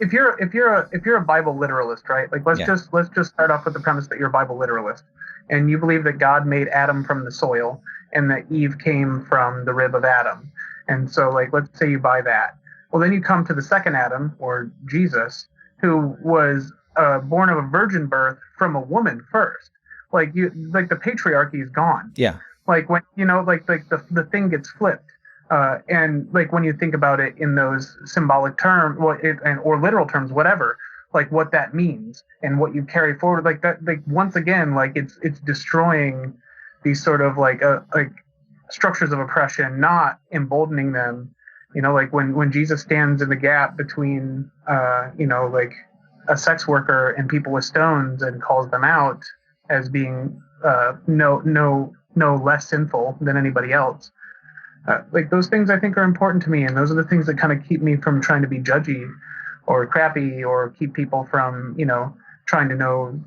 if you're a Bible literalist, right? Like let's yeah, just start off with the premise that you're a Bible literalist, and you believe that God made Adam from the soil, and that Eve came from the rib of Adam, and so like let's say you buy that. Well, then you come to the second Adam, or Jesus, who was born of a virgin birth from a woman first. Like the patriarchy is gone. yeah, Like when like the thing gets flipped, and like when you think about it in those symbolic terms, or literal terms, whatever, like what that means and what you carry forward, like that, like once again, like it's destroying these sort of like structures of oppression, not emboldening them. Like when Jesus stands in the gap between like a sex worker and people with stones and calls them out as being no less sinful than anybody else. Like those things I think are important to me, and those are the things that kind of keep me from trying to be judgy or crappy, or keep people from trying to know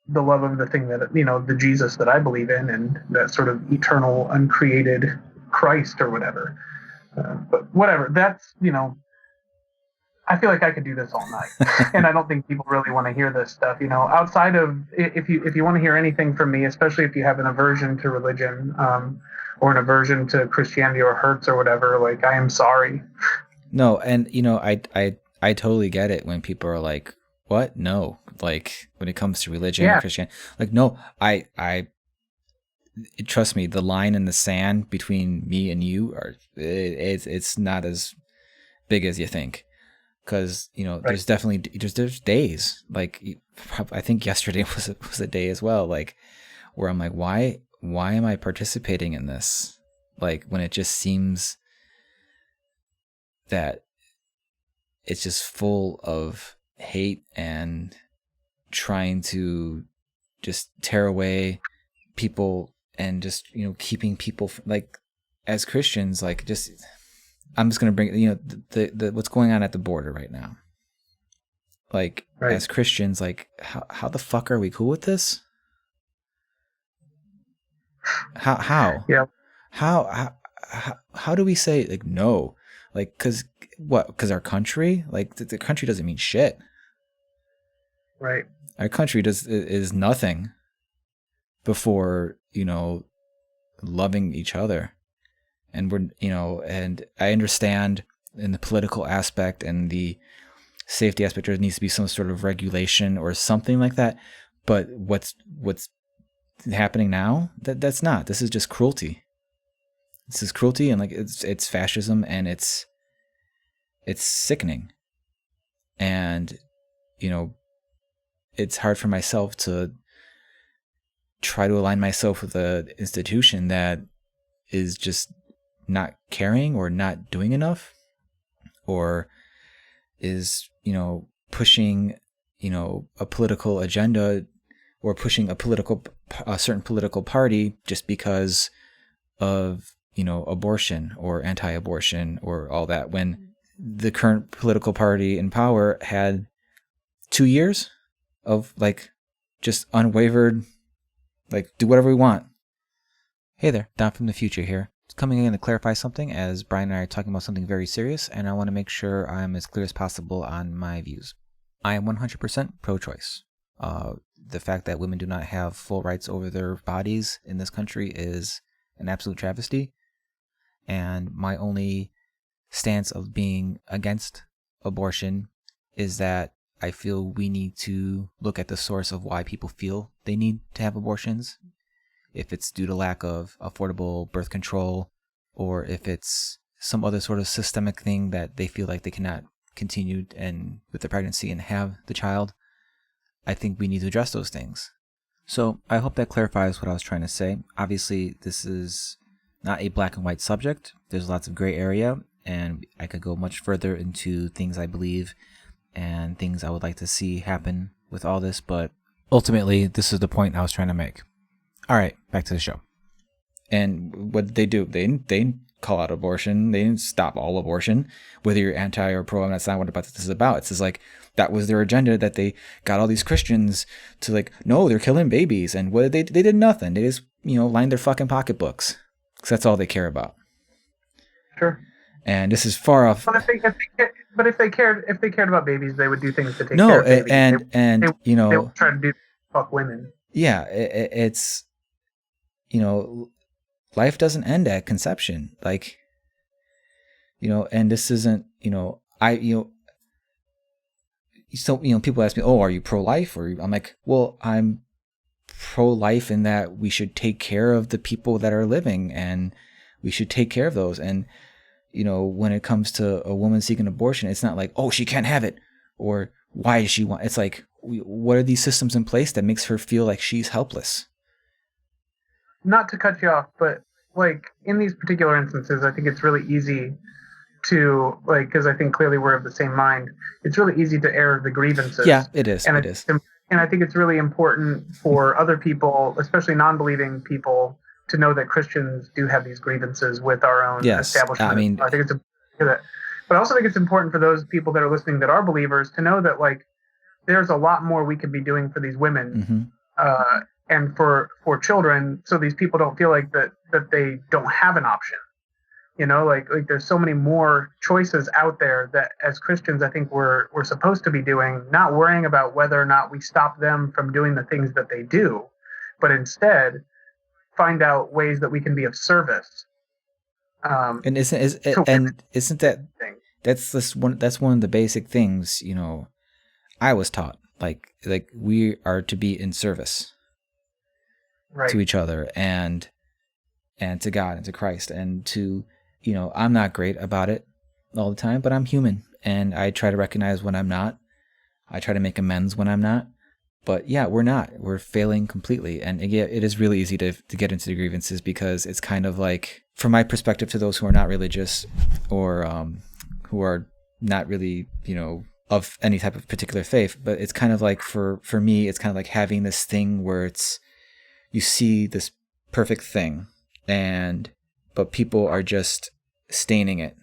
the love of the thing that the Jesus that I believe in, and that sort of eternal uncreated Christ or whatever. But whatever, that's I feel like I could do this all night, and I don't think people really want to hear this stuff. Outside of if you want to hear anything from me, especially if you have an aversion to religion, or an aversion to Christianity or Hertz or whatever, like I am sorry. no, and I totally get it when people are like, what? No, like when it comes to religion or Yeah, Christianity, like no, I trust me, the line in the sand between me and you it's not as big as you think. Because right. there's definitely there's days like I think yesterday was a day as well, like where I'm like, why am I participating in this? Like when it just seems that it's just full of hate and trying to just tear away people and just, keeping people like, as Christians, like, just, I'm just going to bring, the what's going on at the border right now. Like, Right. as Christians, like, how the fuck are we cool with this? How? Yeah. How do we say, like, no? Like, because our country, like, the country doesn't mean shit. Right. Our country is nothing before, loving each other. And and I understand in the political aspect and the safety aspect, there needs to be some sort of regulation or something like that. But what's happening now, that's not. This is just cruelty. This is cruelty, and like it's fascism, and it's sickening. And it's hard for myself to try to align myself with an institution that is just not caring or not doing enough, or is pushing a political agenda, or pushing a certain political party just because of abortion or anti-abortion or all that, when the current political party in power had 2 years of like just unwavered, like, do whatever we want. Hey there, Don from the future here. Coming in to clarify something, as Brian and I are talking about something very serious, and I want to make sure I'm as clear as possible on my views. I am 100% pro-choice. The fact that women do not have full rights over their bodies in this country is an absolute travesty. And my only stance of being against abortion is that I feel we need to look at the source of why people feel they need to have abortions. If it's due to lack of affordable birth control, or if it's some other sort of systemic thing that they feel like they cannot continue with the pregnancy and have the child, I think we need to address those things. So I hope that clarifies what I was trying to say. Obviously, this is not a black and white subject. There's lots of gray area, and I could go much further into things I believe and things I would like to see happen with all this, but ultimately, this is the point I was trying to make. All right, back to the show. And what did they do? They didn't call out abortion. They didn't stop all abortion. Whether you're anti or pro, that's not what this is about. It's just like, that was their agenda, that they got all these Christians to like, no, they're killing babies. And what did they did nothing. They just, lined their fucking pocketbooks. Because that's all they care about. Sure. And this is far off. But if they cared about babies, they would do things to take care of babies. They would try to do fuck women. Yeah, it's life doesn't end at conception, like, and this isn't, so, people ask me, oh, are you pro-life? Or I'm like, well, I'm pro-life in that we should take care of the people that are living, and we should take care of those. And, when it comes to a woman seeking abortion, it's not like, oh, she can't have it, or why does she want, it's like, what are these systems in place that makes her feel like she's helpless? Not to cut you off, but like in these particular instances, I think it's really easy to, like, because I think clearly we're of the same mind, it's really easy to air the grievances. Yeah, it is. And it is. And I think it's really important for other people, especially non-believing people, to know that Christians do have these grievances with our own establishment. I mean, I think it's important for that. But I also think it's important for those people that are listening that are believers to know that, like, there's a lot more we could be doing for these women, and for children, so these people don't feel like that they don't have an option. Like there's so many more choices out there that as Christians, I think we're supposed to be doing, not worrying about whether or not we stop them from doing the things that they do, but instead find out ways that we can be of service. And isn't that's one of the basic things, I was taught, like we are to be in service. Right. To each other and to God and to Christ, and to, I'm not great about it all the time, but I'm human, and I try to recognize when I'm not. I try to make amends when I'm not. But yeah, we're failing completely. And again, it is really easy to get into the grievances, because it's kind of like, from my perspective, to those who are not religious or who are not really, of any type of particular faith, but it's kind of like for me, it's kind of like having this thing where it's, you see this perfect thing, but people are just staining it,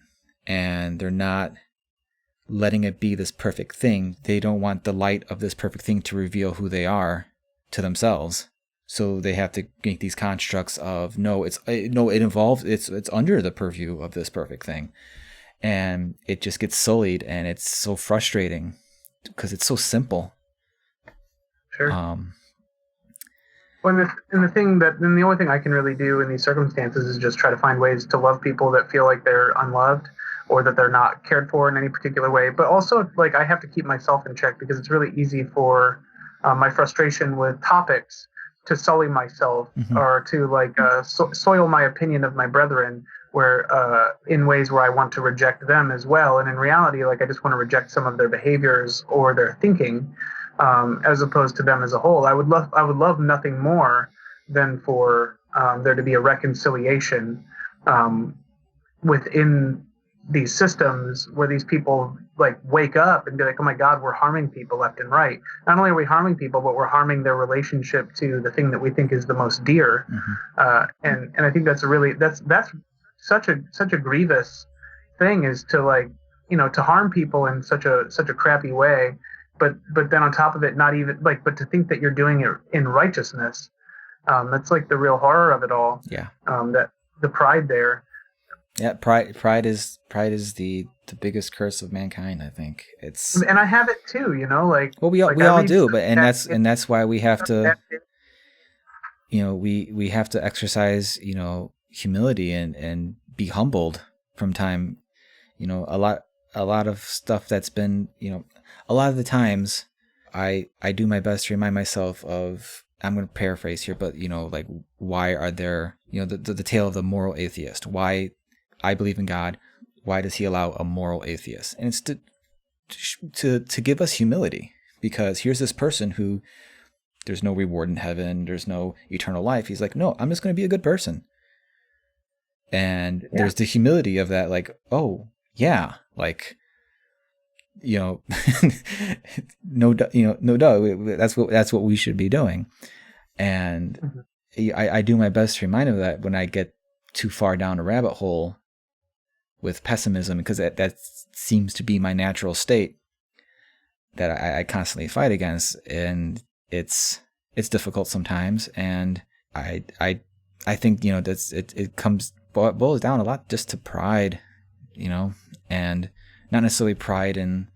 and they're not letting it be this perfect thing. They don't want the light of this perfect thing to reveal who they are to themselves. So they have to make these constructs of, it's under the purview of this perfect thing. And it just gets sullied, and it's so frustrating because it's so simple. Sure. Well, the only thing I can really do in these circumstances is just try to find ways to love people that feel like they're unloved or that they're not cared for in any particular way. But also, like, I have to keep myself in check, because it's really easy for my frustration with topics to sully myself, or to soil my opinion of my brethren, where in ways where I want to reject them as well. And in reality, like, I just want to reject some of their behaviors or their thinking, as opposed to them as a whole. I would love nothing more than for there to be a reconciliation within these systems, where these people like wake up and be like, oh my God, we're harming people left and right. Not only are we harming people, but we're harming their relationship to the thing that we think is the most dear. And I think that's such a grievous thing, is to, like, to harm people in such a crappy way, but then on top of it, not even like, but to think that you're doing it in righteousness. That's like the real horror of it all. Yeah. That the pride there. Yeah, pride is the biggest curse of mankind, I think. And I have it too, like. Well, we all do, but that's why we have to, we have to exercise, humility and be humbled from time. A lot of stuff that's been, a lot of the times I do my best to remind myself of, I'm going to paraphrase here, but like, why are there, the tale of the moral atheist? Why I believe in God, why does he allow a moral atheist? And it's to give us humility, because here's this person who, there's no reward in heaven, there's no eternal life. He's like, no, I'm just going to be a good person. And there's the humility of that, like, oh yeah, like, no doubt, that's what we should be doing. And I do my best to remind him of that when I get too far down a rabbit hole with pessimism, because that seems to be my natural state that I constantly fight against, and it's difficult sometimes. And I think it boils down a lot just to pride, and not necessarily pride in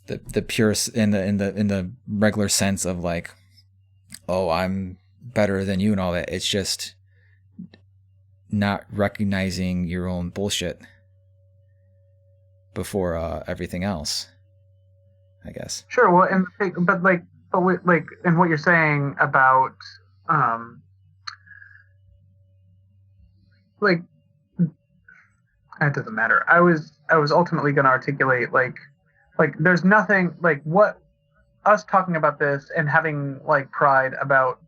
the pure, in the regular sense of like, oh, I'm better than you and all that. It's just not recognizing your own bullshit before everything else, I guess. Sure. Well, and what you're saying about like, it doesn't matter. I was ultimately going to articulate like there's nothing like what us talking about this and having like pride about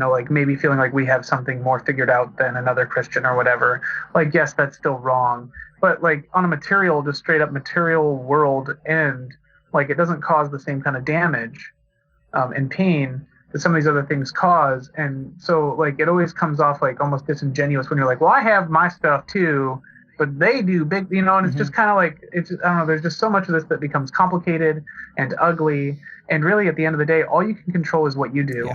like maybe feeling like we have something more figured out than another Christian or whatever. Like, yes, that's still wrong. But like on a just straight up material world end, like it doesn't cause the same kind of damage and pain that some of these other things cause. And so like it always comes off like almost disingenuous when you're like, well, I have my stuff too, but they do big, and it's just kind of like, I don't know, there's just so much of this that becomes complicated and ugly. And really at the end of the day, all you can control is what you do.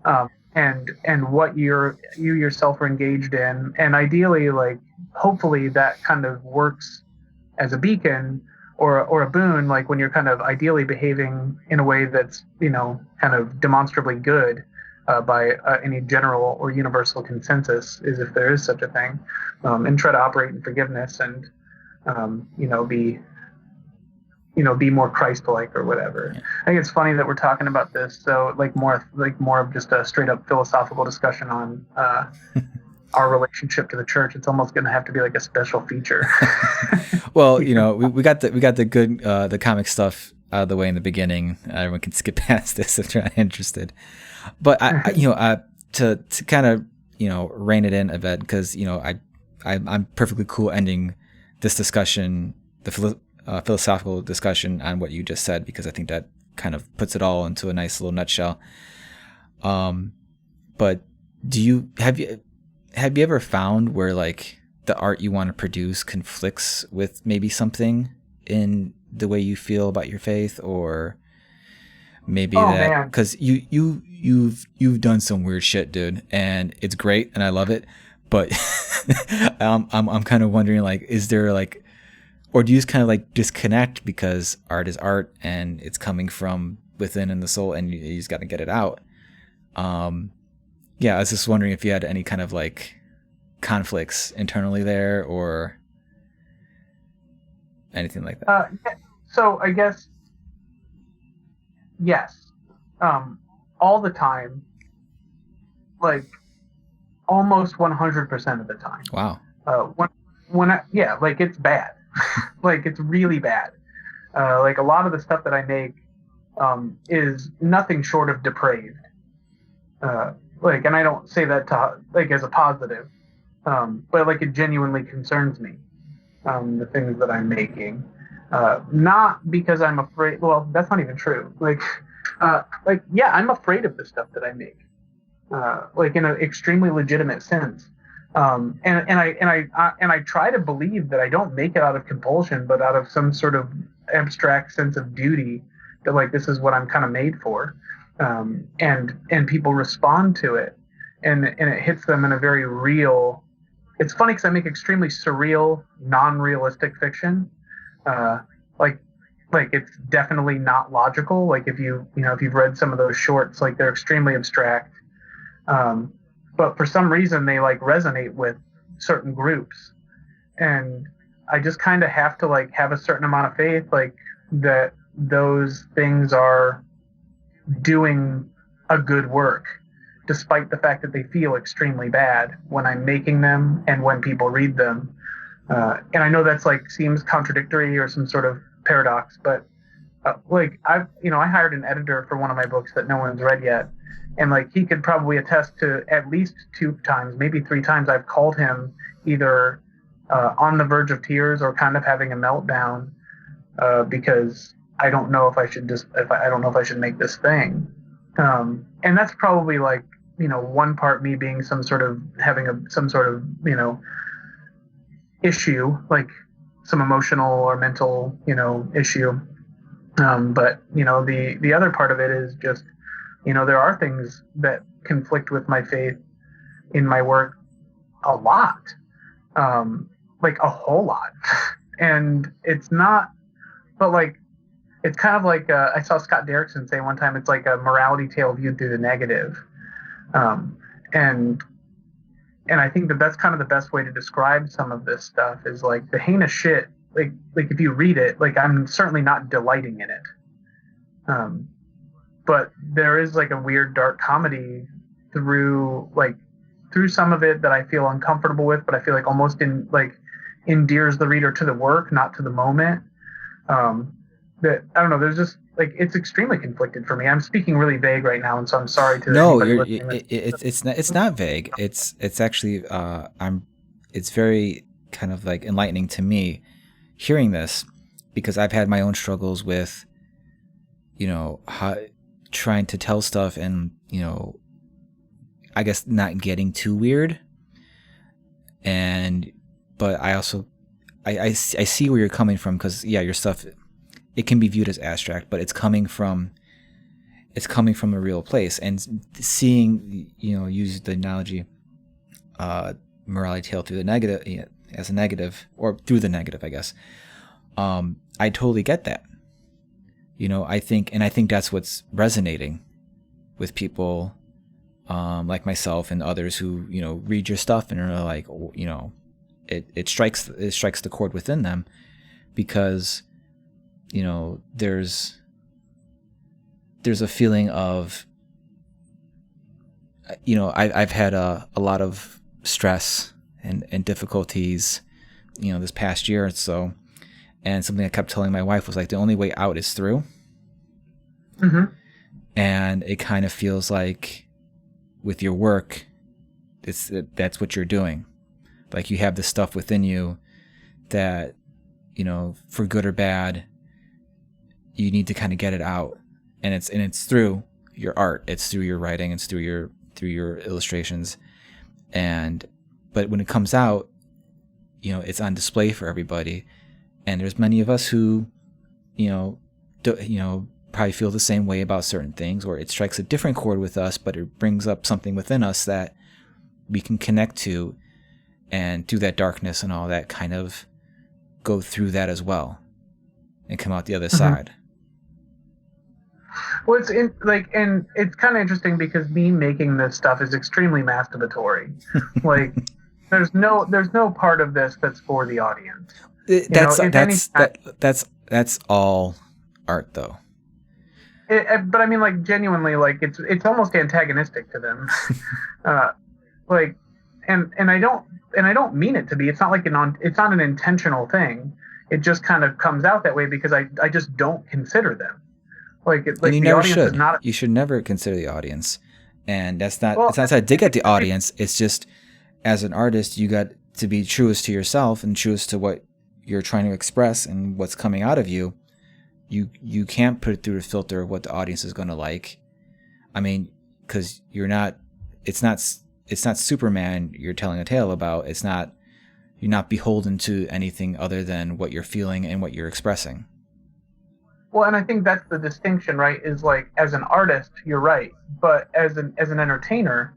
Yeah. And what you yourself are engaged in. And ideally, like, hopefully that kind of works as a beacon or a boon, like when you're kind of ideally behaving in a way that's, kind of demonstrably good by any general or universal consensus, is if there is such a thing, and try to operate in forgiveness and, be more Christ-like or whatever. Yeah. I think it's funny that we're talking about this. So more of just a straight up philosophical discussion on our relationship to the church. It's almost going to have to be like a special feature. Well, we got the good, the comic stuff out of the way in the beginning. Everyone can skip past this if they're not interested. But to kind of, rein it in a bit, because, I'm perfectly cool ending this discussion, the philosophical discussion on what you just said, because I think that kind of puts it all into a nice little nutshell. But have you ever found where like the art you want to produce conflicts with maybe something in the way you feel about your faith, or maybe that because you've done some weird shit, dude, and it's great and I love it, but I'm kind of wondering, like, is there like, or do you just kind of like disconnect because art is art and it's coming from within in the soul and you just got to get it out? Yeah, I was just wondering if you had any kind of like conflicts internally there or anything like that. So I guess yes, all the time, like almost 100% of the time. Wow. Like it's bad, like it's really bad. Like a lot of the stuff that I make is nothing short of depraved. Like, and I don't say that to like as a positive, but like it genuinely concerns me, the things that I'm making. Not because I'm afraid. Well, that's not even true. Yeah, I'm afraid of the stuff that I make, like in an extremely legitimate sense. And I try to believe that I don't make it out of compulsion, but out of some sort of abstract sense of duty that like this is what I'm kind of made for. And people respond to it, and it hits them in a very real. It's funny because I make extremely surreal, non-realistic fiction. Like it's definitely not logical. Like if you've read some of those shorts, like they're extremely abstract. But for some reason they like resonate with certain groups, and I just kind of have to like have a certain amount of faith, like that those things are doing a good work, despite the fact that they feel extremely bad when I'm making them and when people read them. And I know that's like seems contradictory or some sort of paradox, but like I hired an editor for one of my books that no one's read yet, and like he could probably attest to at least 2 times, maybe 3 times, I've called him either on the verge of tears or kind of having a meltdown because I don't know if I should I don't know if I should make this thing. And that's probably like, one part me being some sort of issue, like some emotional or mental, issue. But the other part of it is just, there are things that conflict with my faith in my work a lot, like a whole lot. And it's not, but like, it's kind of like I saw Scott Derrickson say one time, it's like a morality tale viewed through the negative. And I think that that's kind of the best way to describe some of this stuff is like the heinous shit. Like if you read it, like I'm certainly not delighting in it. But there is like a weird dark comedy through some of it that I feel uncomfortable with, but I feel like almost endears the reader to the work, not to the moment. That I don't know. There's just like it's extremely conflicted for me. I'm speaking really vague right now, and so I'm sorry to anybody listening. It's not vague. It's actually it's very kind of like enlightening to me hearing this, because I've had my own struggles with trying to tell stuff and I guess not getting too weird, but I also I see where you're coming from, because your stuff, it can be viewed as abstract, but it's coming from a real place. And seeing, use the analogy, morality tale through the negative, as a negative, or through the negative, I guess. I totally get that. I think that's what's resonating with people, like myself and others who, read your stuff and are like, it strikes the chord within them, because there's a feeling of, I've had a lot of stress and difficulties, this past year or so. And something I kept telling my wife was like, the only way out is through. Mm-hmm. And it kind of feels like with your work, that's what you're doing. Like you have this stuff within you that, for good or bad, you need to kind of get it out, and it's through your art, it's through your writing, it's through your illustrations, but when it comes out, it's on display for everybody, and there's many of us who, probably feel the same way about certain things, or it strikes a different chord with us, but it brings up something within us that we can connect to, and through that darkness and all that, kind of go through that as well and come out the other side. Well, and it's kind of interesting because me making this stuff is extremely masturbatory. Like, there's no part of this that's for the audience. That's all art, though. But I mean, like, genuinely, like, it's almost antagonistic to them. Like, and I don't mean it to be. It's not like it's not an intentional thing. It just kind of comes out that way because I just don't consider them. Like and you never should. You should never consider the audience, and it's not to dig at the audience. It's just, as an artist, you got to be truest to yourself and truest to what you're trying to express and what's coming out of you. You can't put it through the filter of what the audience is going to like. I mean, because it's not Superman you're telling a tale about. You're not beholden to anything other than what you're feeling and what you're expressing. Well, and I think that's the distinction, right? Is like, as an artist, you're right, but as an entertainer,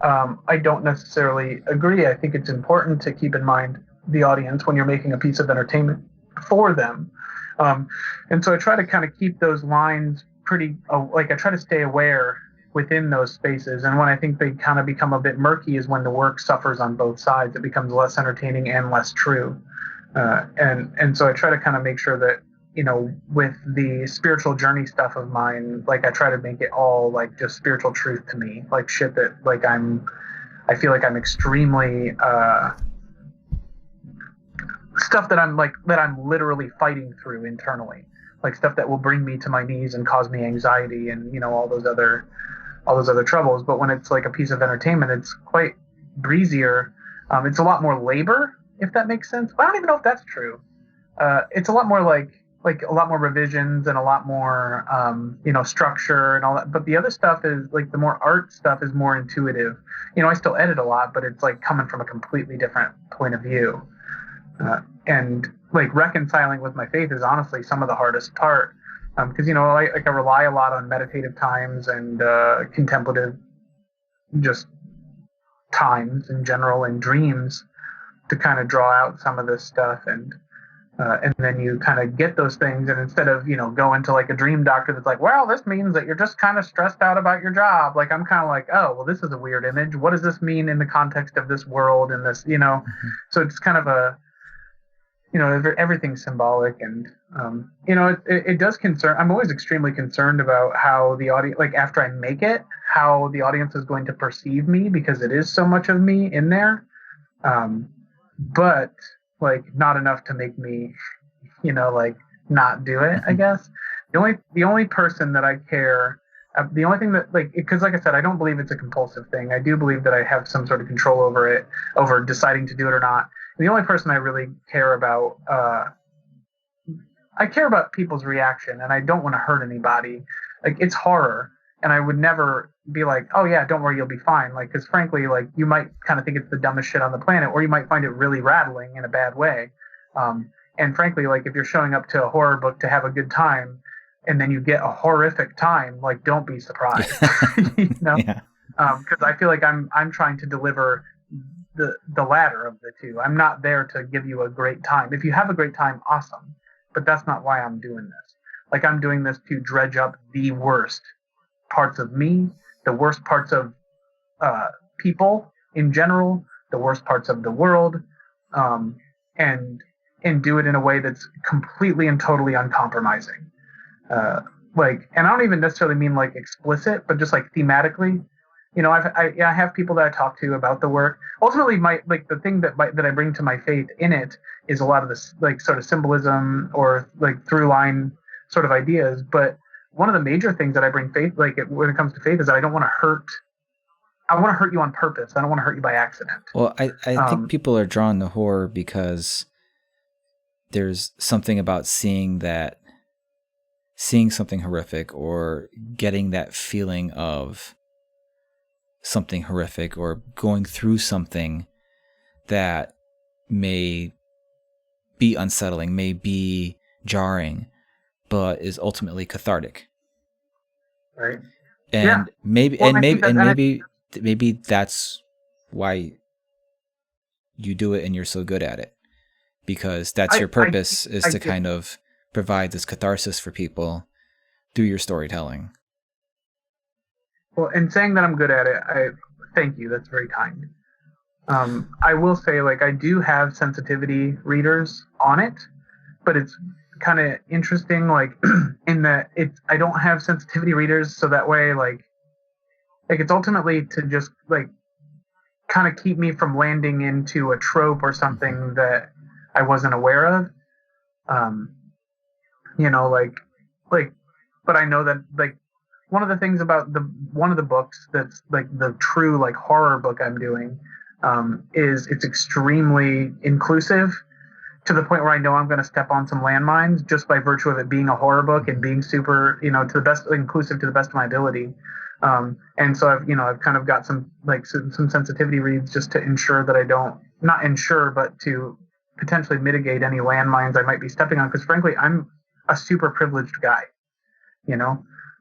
I don't necessarily agree. I think it's important to keep in mind the audience when you're making a piece of entertainment for them. And so I try to kind of keep those lines I try to stay aware within those spaces. And when I think they kind of become a bit murky is when the work suffers on both sides. It becomes less entertaining and less true. And so I try to kind of make sure that, with the spiritual journey stuff of mine, like, I try to make it all like just spiritual truth to me, like shit that, like, I feel like I'm extremely, stuff that I'm literally fighting through internally, like stuff that will bring me to my knees and cause me anxiety and, all those other troubles. But when it's like a piece of entertainment, it's quite breezier. It's a lot more labor, if that makes sense. But I don't even know if that's true. It's a lot more like a lot more revisions and a lot more, structure and all that. But the other stuff is like, the more art stuff is more intuitive. I still edit a lot, but it's like coming from a completely different point of view. And like, reconciling with my faith is honestly some of the hardest part. Because, I rely a lot on meditative times and contemplative just times in general, and dreams to kind of draw out some of this stuff. And then you kind of get those things, and instead of, going to like a dream doctor that's like, well, this means that you're just kind of stressed out about your job. Like, I'm kind of like, oh, well, this is a weird image. What does this mean in the context of this world and this, Mm-hmm. So it's kind of everything's symbolic, and it does concern. I'm always extremely concerned about how the audience, like, after I make it, how the audience is going to perceive me, because it is so much of me in there. But like, not enough to make me, like, not do it, I guess. The only person that I care, the only thing that, like, because like I said, I don't believe it's a compulsive thing. I do believe that I have some sort of control over it, over deciding to do it or not. The only person I really care about, I care about people's reaction, and I don't want to hurt anybody. Like, it's horror, and I would never be like, oh yeah, don't worry, you'll be fine. Like, because frankly, like, you might kind of think it's the dumbest shit on the planet, or you might find it really rattling in a bad way. And frankly, like, if you're showing up to a horror book to have a good time, and then you get a horrific time, like, don't be surprised. Yeah. Because I feel like I'm trying to deliver the latter of the two. I'm not there to give you a great time. If you have a great time, awesome. But that's not why I'm doing this. Like, I'm doing this to dredge up the worst parts of me, the worst parts of people in general, the worst parts of the world, and do it in a way that's completely and totally uncompromising. And I don't even necessarily mean like explicit, but just like thematically. I have people that I talk to about the work. Ultimately, the thing that I bring to my faith in it is a lot of this, like, sort of symbolism or like through line sort of ideas. But one of the major things that I bring faith, when it comes to faith, is that I don't want to hurt. I want to hurt you on purpose. I don't want to hurt you by accident. Well, I think people are drawn to horror because there's something about seeing something horrific or getting that feeling of something horrific or going through something that may be unsettling, may be jarring, but is ultimately cathartic. Right. And Yeah. maybe that's why you do it and you're so good at it, because that's your purpose, is to kind of provide this catharsis for people through your storytelling. Well, in saying that I'm good at it, I thank you. That's very kind. I will say, like, I do have sensitivity readers on it, but it's kind of interesting, like, in that I don't have sensitivity readers, so that way, like it's ultimately to just like kind of keep me from landing into a trope or something that I wasn't aware of. You know, but I know that, like, one of the things about one of the books that's like the true like horror book I'm doing, is it's extremely inclusive, to the point where I know I'm going to step on some landmines just by virtue of it being a horror book and being super, to the best, inclusive to the best of my ability. And so I've kind of got some sensitivity reads just to ensure that I don't, not ensure, but to potentially mitigate any landmines I might be stepping on. Because frankly, I'm a super privileged guy,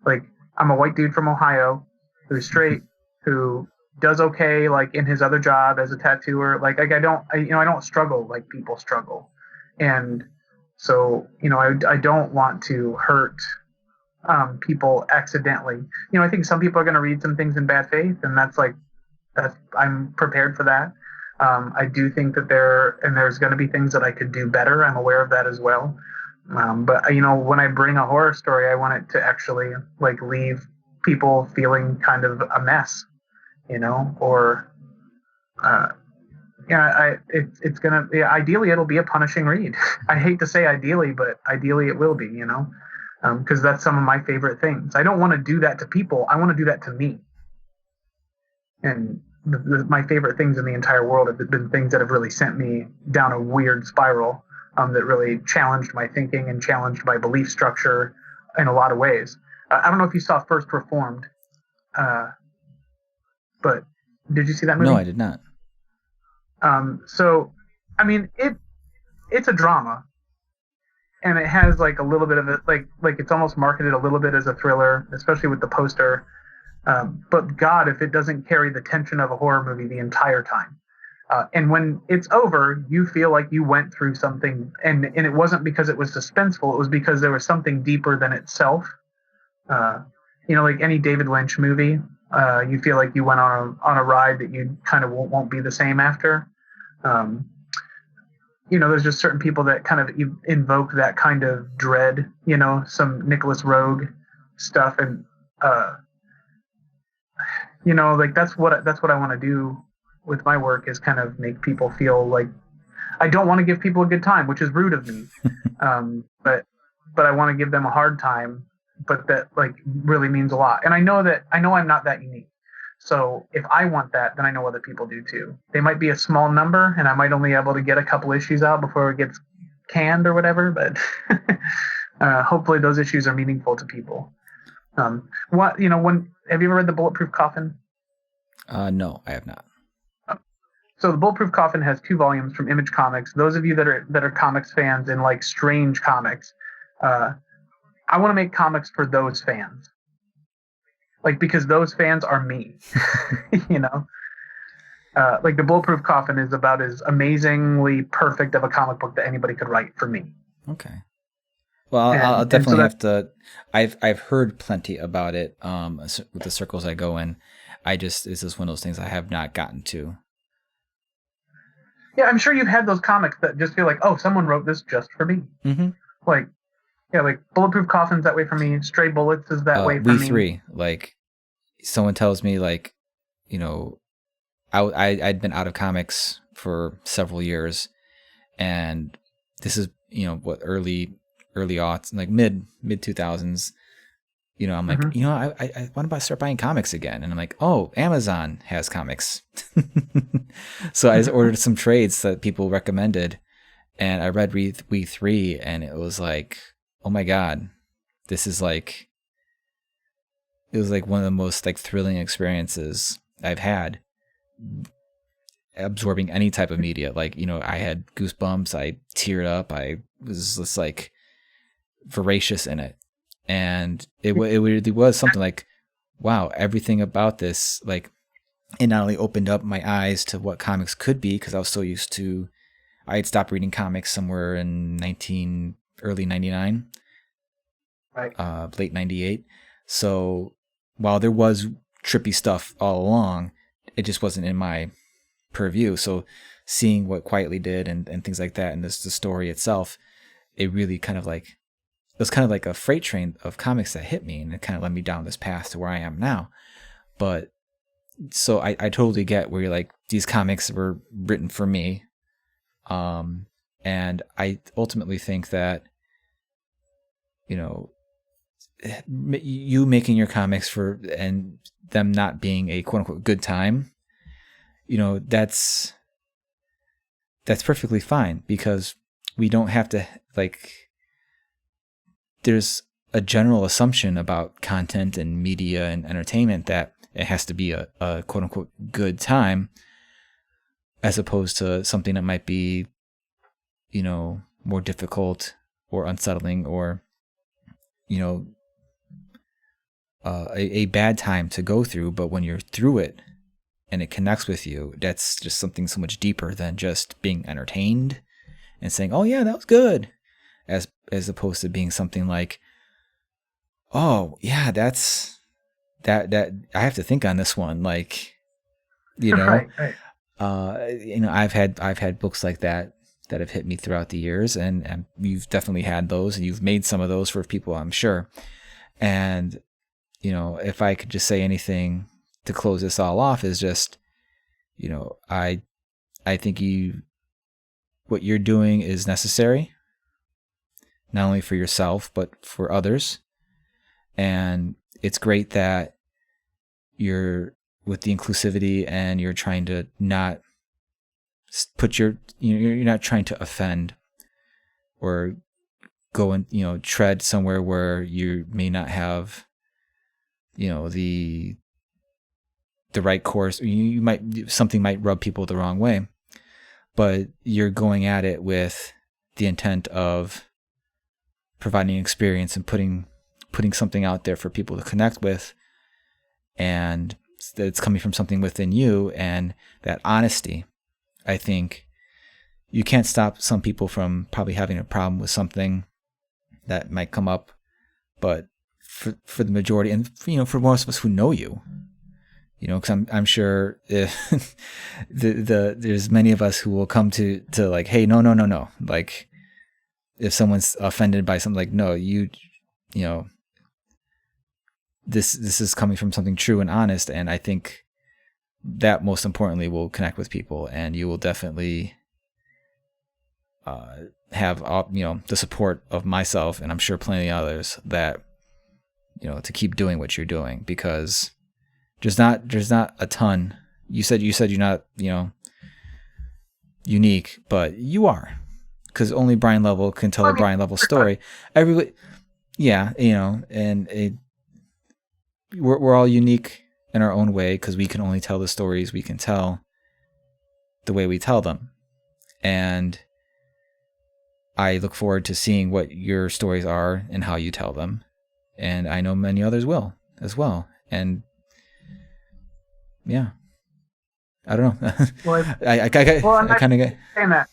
like, I'm a white dude from Ohio who's straight, who does okay, like, in his other job as a tattooer. Like I don't struggle like people struggle. And so, I don't want to hurt people accidentally. I think some people are going to read some things in bad faith, and I'm prepared for that. I do think that there's going to be things that I could do better. I'm aware of that as well. But when I bring a horror story, I want it to actually like leave people feeling kind of a mess, or it's gonna, ideally it'll be a punishing read. I hate to say ideally, but ideally it will be, because that's some of my favorite things. I don't want to do that to people. I want to do that to me. And my favorite things in the entire world have been things that have really sent me down a weird spiral, that really challenged my thinking and challenged my belief structure in a lot of ways. I don't know if you saw First Reformed, but did you see that movie? No, I did not. So, I mean, it's a drama, and it has like a little bit of it, like it's almost marketed a little bit as a thriller, especially with the poster. But God, if it doesn't carry the tension of a horror movie the entire time. And when it's over, you feel like you went through something, and it wasn't because it was suspenseful. It was because there was something deeper than itself. Like any David Lynch movie, you feel like you went on a ride that you kind of won't be the same after. There's just certain people that kind of invoke that kind of dread. Some Nicholas Rogue stuff, and like that's what I want to do with my work, is kind of make people feel like, I don't want to give people a good time, which is rude of me. But I want to give them a hard time, but that like really means a lot. And I know I'm not that unique. So if I want that, then I know other people do too. They might be a small number, and I might only be able to get a couple issues out before it gets canned or whatever, but hopefully those issues are meaningful to people. Have you ever read The Bulletproof Coffin? No, I have not. So The Bulletproof Coffin has 2 volumes from Image Comics. Those of you that are comics fans and like strange comics, I want to make comics for those fans. Like, because those fans are me, like The Bulletproof Coffin is about as amazingly perfect of a comic book that anybody could write for me. Okay. Well, I'll definitely have to. I've heard plenty about it with the circles I go in. It's just one of those things I have not gotten to. Yeah, I'm sure you've had those comics that just feel like, oh, someone wrote this just for me. Mm-hmm. Like Bulletproof Coffin's that way for me. Stray Bullets is that way for me. We3, like, someone tells me, like, I'd been out of comics for several years, and this is, early aughts, like mid 2000s. I'm like, I want to start buying comics again. And I'm like, oh, Amazon has comics. So I just ordered some trades that people recommended, And I read week 3, and it was like, oh my god, this is like, it was like one of the most like thrilling experiences I've had absorbing any type of media. Like, I had goosebumps, I teared up, I was just like voracious in it. And it really was something like, wow, everything about this, like, it not only opened up my eyes to what comics could be, because I was so used to, I had stopped reading comics somewhere in early 99, Right. late 98. So while there was trippy stuff all along, it just wasn't in my purview. So seeing what Quietly did and things like that, and the story itself, it really kind of like, it was kind of like a freight train of comics that hit me, and it kind of led me down this path to where I am now. But so I totally get where you're like, these comics were written for me. And I ultimately think that, you making your comics for, and them not being a quote unquote good time, that's perfectly fine, because we don't have to, like, there's a general assumption about content and media and entertainment that it has to be a quote unquote good time, as opposed to something that might be, more difficult or unsettling, or, a bad time to go through. But when you're through it and it connects with you, that's just something so much deeper than just being entertained and saying, oh yeah, that was good, as opposed to being something like, oh yeah, that's that I have to think on this one, like, Right. Right. I've had books like that have hit me throughout the years, and you've definitely had those, and you've made some of those for people, I'm sure. And if I could just say anything to close this all off, is just, I think what you're doing is necessary, not only for yourself but for others. And it's great that you're with the inclusivity, and you're trying to not put you're not trying to offend or go and tread somewhere where you may not have the right course. You might, something might rub people the wrong way, but you're going at it with the intent of providing experience and putting something out there for people to connect with, and that it's coming from something within you. And that honesty, I think you can't stop some people from probably having a problem with something that might come up, but for the majority, and for most of us who know you, because I'm sure if there's many of us who will come to like, hey, no, like, if someone's offended by something, like, no, this is coming from something true and honest. And I think that most importantly will connect with people, and you will definitely have the support of myself, and I'm sure plenty of others, that to keep doing what you're doing, because there's not a ton. You said you're not unique, but you are, because only Brian Level can tell a Brian Level story. Everybody, yeah, and we're all unique in our own way, because we can only tell the stories we can tell the way we tell them. And I look forward to seeing what your stories are and how you tell them. And I know many others will as well. And yeah, I don't know. Well, I kind of get saying that,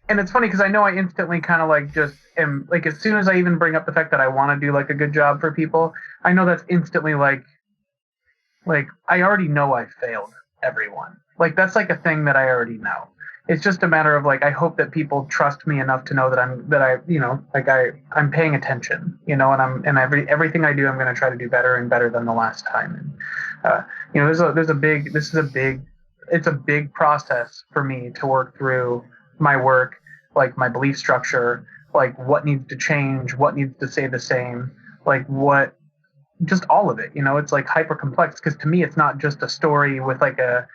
and it's funny because I know I instantly kind of like just am like, as soon as I even bring up the fact that I want to do like a good job for people, I know that's instantly like I already know I failed everyone. Like, that's like a thing that I already know. It's just a matter of like, I hope that people trust me enough to know that I'm paying attention, and everything I do, I'm going to try to do better and better than the last time. And it's a big process for me to work through my work, like my belief structure, like what needs to change, what needs to stay the same, like what, just all of it. It's like hyper complex, because to me it's not just a story with like a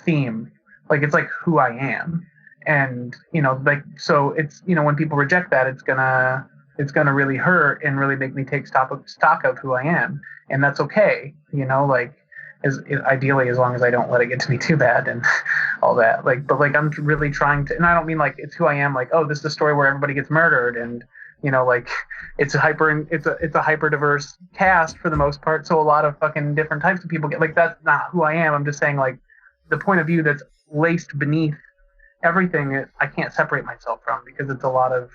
theme. Like, it's like who I am, And like, so it's, when people reject that, it's gonna really hurt and really make me take stock of who I am, and that's okay. Like, as ideally, as long as I don't let it get to me too bad and all that. Like, but like, I'm really trying to, and I don't mean like it's who I am. Like, oh, this is a story where everybody gets murdered, and like, it's a hyper diverse cast for the most part. So a lot of fucking different types of people get, like, that's not who I am. I'm just saying, like, the point of view that's laced beneath everything, I can't separate myself from, because it's a lot of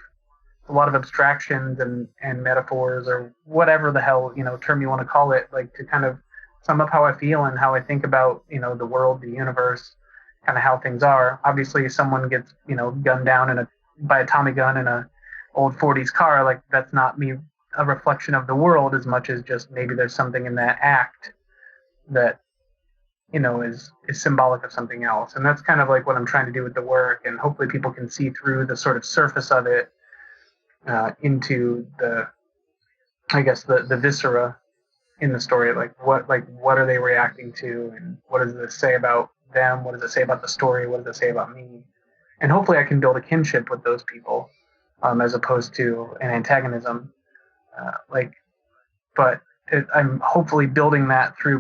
abstractions and metaphors, or whatever the hell term you want to call it, like, to kind of sum up how I feel and how I think about the world, the universe, kind of how things are. Obviously, if someone gets gunned down by a Tommy gun in a old 40s car, like, that's not me a reflection of the world as much as just maybe there's something in that act that is symbolic of something else. And that's kind of like what I'm trying to do with the work, and hopefully people can see through the sort of surface of it into the, I guess, the viscera in the story. Like, what are they reacting to, and what does this say about them? What does it say about the story? What does it say about me? And hopefully I can build a kinship with those people, as opposed to an antagonism. But I'm hopefully building that through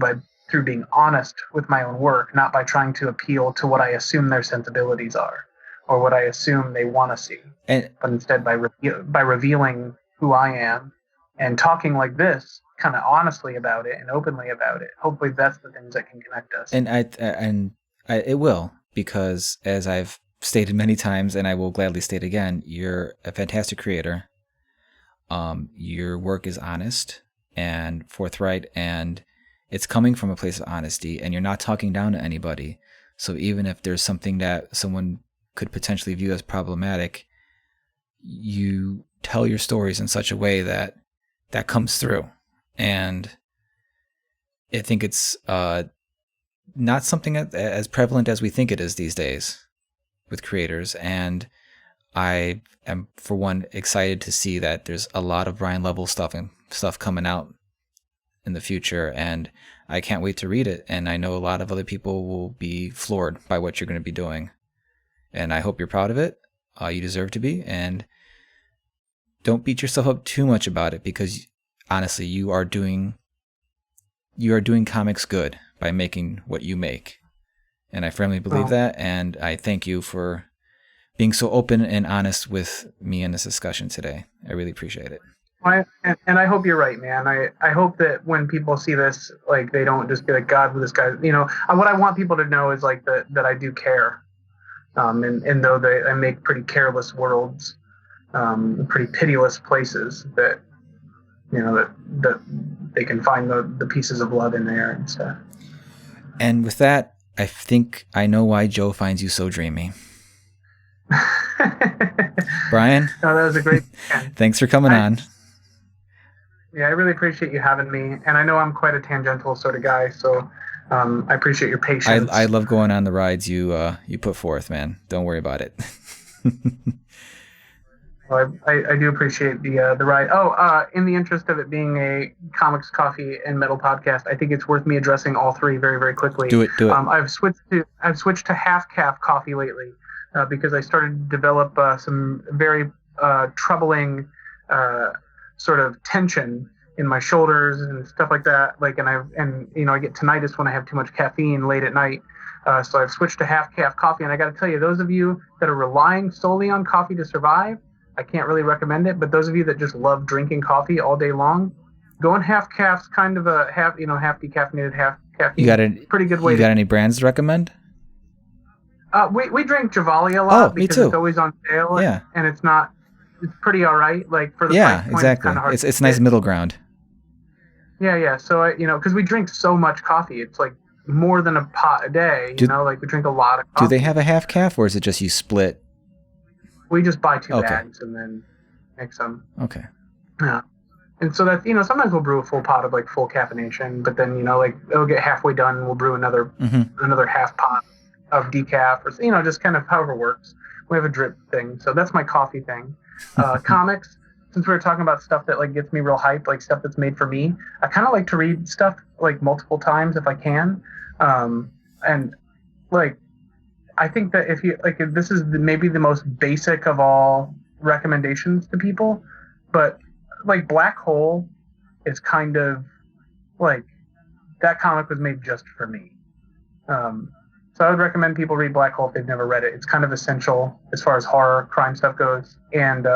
being honest with my own work, not by trying to appeal to what I assume their sensibilities are, or what I assume they want to see, but instead by revealing who I am and talking like this, kind of honestly about it and openly about it. Hopefully that's the things that can connect us. And it will, because as I've stated many times, and I will gladly state again, you're a fantastic creator. Your work is honest and forthright, and it's coming from a place of honesty, and you're not talking down to anybody. So even if there's something that someone could potentially view as problematic, you tell your stories in such a way that comes through. And I think it's not something as prevalent as we think it is these days with creators. And I am, for one, excited to see that there's a lot of Brian Level stuff coming out in the future, and I can't wait to read it. And I know a lot of other people will be floored by what you're going to be doing, and I hope you're proud of it. You deserve to be, and don't beat yourself up too much about it, because honestly, you are doing comics good by making what you make, and I firmly believe that. And I thank you for being so open and honest with me in this discussion today. I really appreciate it. And I hope you're right, man. I hope that when people see this, like, they don't just be like, God, this guy, what I want people to know is, like, that I do care. And though I make pretty careless worlds, pretty pitiless places, that, that they can find the pieces of love in there and stuff. And with that, I think I know why Joe finds you so dreamy. Brian? No, that was a great Thanks for coming on. Yeah, I really appreciate you having me. And I know I'm quite a tangential sort of guy, so I appreciate your patience. I love going on the rides you put forth, man. Don't worry about it. Well, I do appreciate the ride. In the interest of it being a comics, coffee, and metal podcast, I think it's worth me addressing all three very, very quickly. Do it. I've switched to half calf coffee lately because I started to develop some very troubling sort of tension in my shoulders and stuff like that. Like, I get tinnitus when I have too much caffeine late at night. So I've switched to half calf coffee, and I got to tell you, those of you that are relying solely on coffee to survive, I can't really recommend it. But those of you that just love drinking coffee all day long, going half calf's kind of a half decaffeinated, half caffeine. Pretty good way. You got any brands to recommend? We drink Javali a lot because it's always on sale. Yeah. And it's pretty all right. Like, for the price point, exactly. It's nice middle ground. Yeah. So because we drink so much coffee, it's like more than a pot a day. Like, we drink a lot of coffee. Do they have a half calf, or is it just you split? We just buy two bags and then mix them. Okay. Yeah. And so that's, sometimes we'll brew a full pot of, like, full caffeination, but then, like, it'll get halfway done and we'll brew another half pot of decaf, or, just kind of however works. We have a drip thing. So that's my coffee thing. Comics, since we were talking about stuff that, like, gets me real hyped, like stuff that's made for me, I kind of like to read stuff, like, multiple times if I can. And, like, I think that if you like, this is maybe the most basic of all recommendations to people, but like Black Hole is kind of like that comic was made just for me. So I would recommend people read Black Hole if they've never read it. It's kind of essential as far as horror, crime stuff goes. And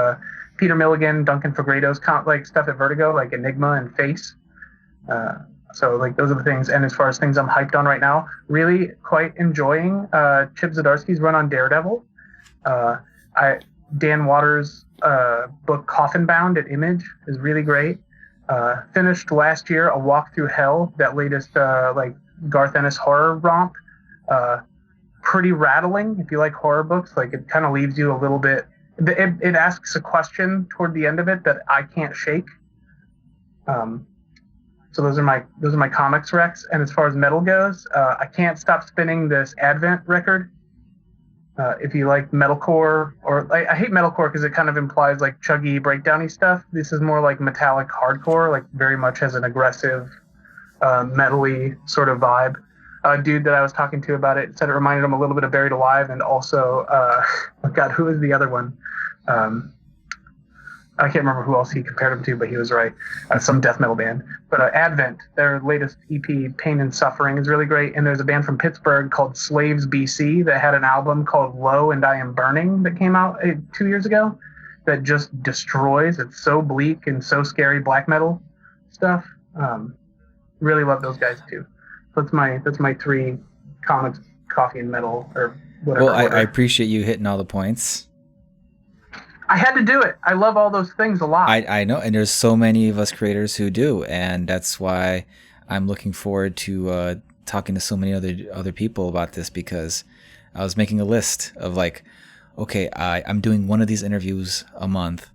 Peter Milligan, Duncan Fegredo's like stuff at Vertigo, like Enigma and Face. So like those are the things. And as far as things I'm hyped on right now, really quite enjoying Chip Zdarsky's run on Daredevil. Dan Waters' book Coffin Bound at Image is really great. Finished last year A Walk Through Hell, that latest like Garth Ennis horror romp. Pretty rattling if you like horror books. Like it kind of leaves you a little bit. It asks a question toward the end of it that I can't shake. So those are my comics recs. And as far as metal goes, I can't stop spinning this Advent record. If you like metalcore, or I hate metalcore because it kind of implies like chuggy breakdowny stuff. This is more like metallic hardcore, like very much has an aggressive, metally sort of vibe. A dude that I was talking to about it said it reminded him a little bit of Buried Alive, and also, oh God, who is the other one? I can't remember who else he compared him to, but he was right. Some death metal band. But Advent, their latest EP, Pain and Suffering, is really great. And there's a band from Pittsburgh called Slaves BC that had an album called Low and I Am Burning that came out 2 years ago that just destroys. It's so bleak and so scary, black metal stuff. Really love those guys too. So that's my three comics, coffee, and metal, or whatever. Well, I appreciate you hitting all the points. I had to do it. I love all those things a lot. I know, and there's so many of us creators who do, and that's why I'm looking forward to talking to so many other people about this, because I was making a list of like, okay, I'm doing one of these interviews a month.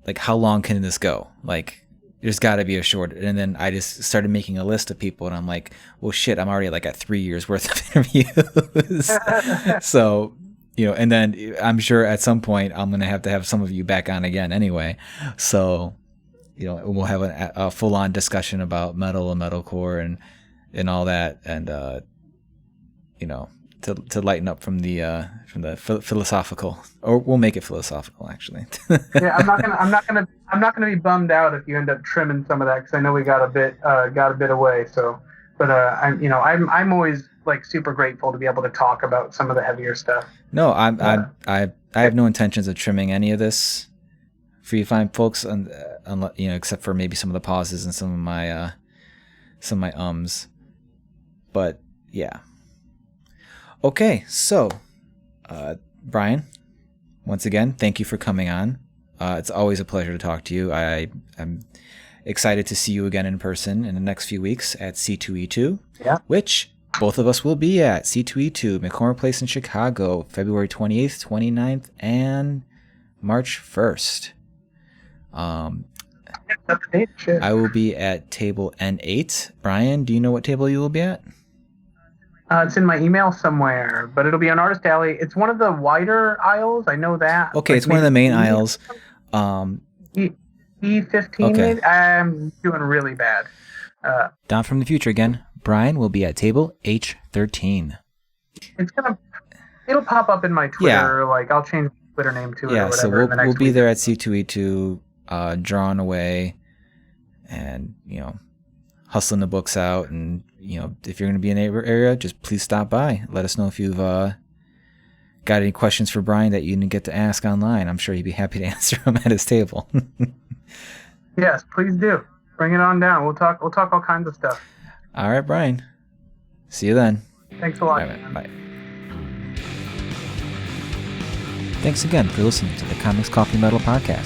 Like, how long can this go? Like, there's got to be a short. And then I just started making a list of people, and I'm like, well, shit, I'm already like at 3 years worth of interviews. So. And then I'm sure at some point I'm going to have some of you back on again anyway. So, we'll have a full-on discussion about metal and metalcore and all that. And, to lighten up from the philosophical, or we'll make it philosophical actually. Yeah, I'm not gonna be bummed out if you end up trimming some of that, because I know we got a bit away. So, but I'm always like super grateful to be able to talk about some of the heavier stuff. No, I have no intentions of trimming any of this for you fine folks, except for maybe some of the pauses and some of my ums. But yeah. Okay, so Brian, once again, thank you for coming on. It's always a pleasure to talk to you. I'm excited to see you again in person in the next few weeks at C2E2, which both of us will be at C2E2, McCormick Place in Chicago, February 28th, 29th, and March 1st. I will be at table N8. Brian, do you know what table you will be at? It's in my email somewhere, but it'll be on Artist Alley. It's one of the wider aisles. I know that. Okay, like, it's one of the main aisles. E15, okay. Maybe? I'm doing really bad. Down from the future again. Brian will be at table H13. It'll pop up in my Twitter. Yeah. Like I'll change my Twitter name to it. Yeah, or whatever so we'll the next be week. there at C2E2, drawing away, and hustling the books out. And if you're going to be in the area, just please stop by. Let us know if you've got any questions for Brian that you didn't get to ask online. I'm sure he'd be happy to answer them at his table. Yes, please do. Bring it on down. We'll talk all kinds of stuff. All right, Brian. See you then. Thanks a lot. Right, bye. Thanks again for listening to the Comics Coffee Metal Podcast.